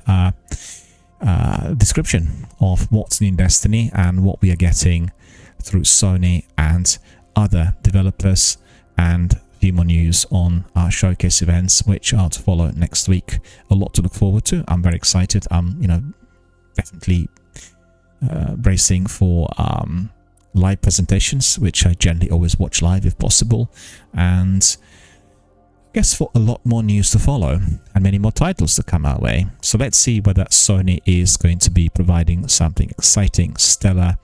description of what's new in Destiny and what we are getting through Sony and other developers, and a few more news on our showcase events, which are to follow next week. A lot to look forward to. I'm very excited. I'm, you know, definitely bracing for live presentations, which I generally always watch live if possible, and I guess for a lot more news to follow and many more titles to come our way. So let's see whether Sony is going to be providing something exciting, stellar,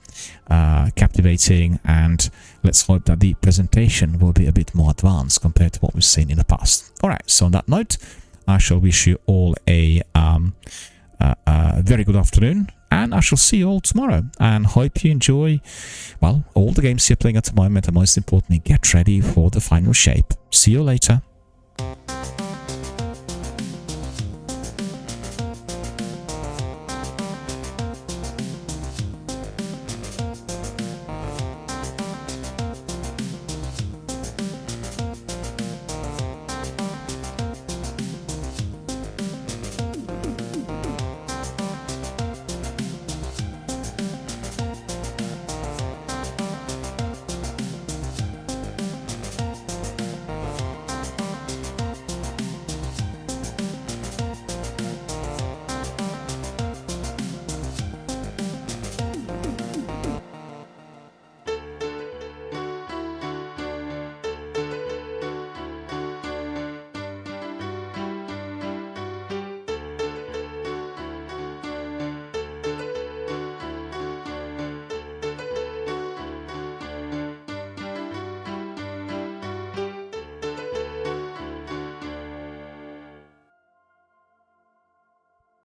captivating, and let's hope that the presentation will be a bit more advanced compared to what we've seen in the past. Alright, so on that note, I shall wish you all a very good afternoon, and I shall see you all tomorrow, and hope you enjoy, well, all the games you're playing at the moment, and most importantly, get ready for the final shape. See you later.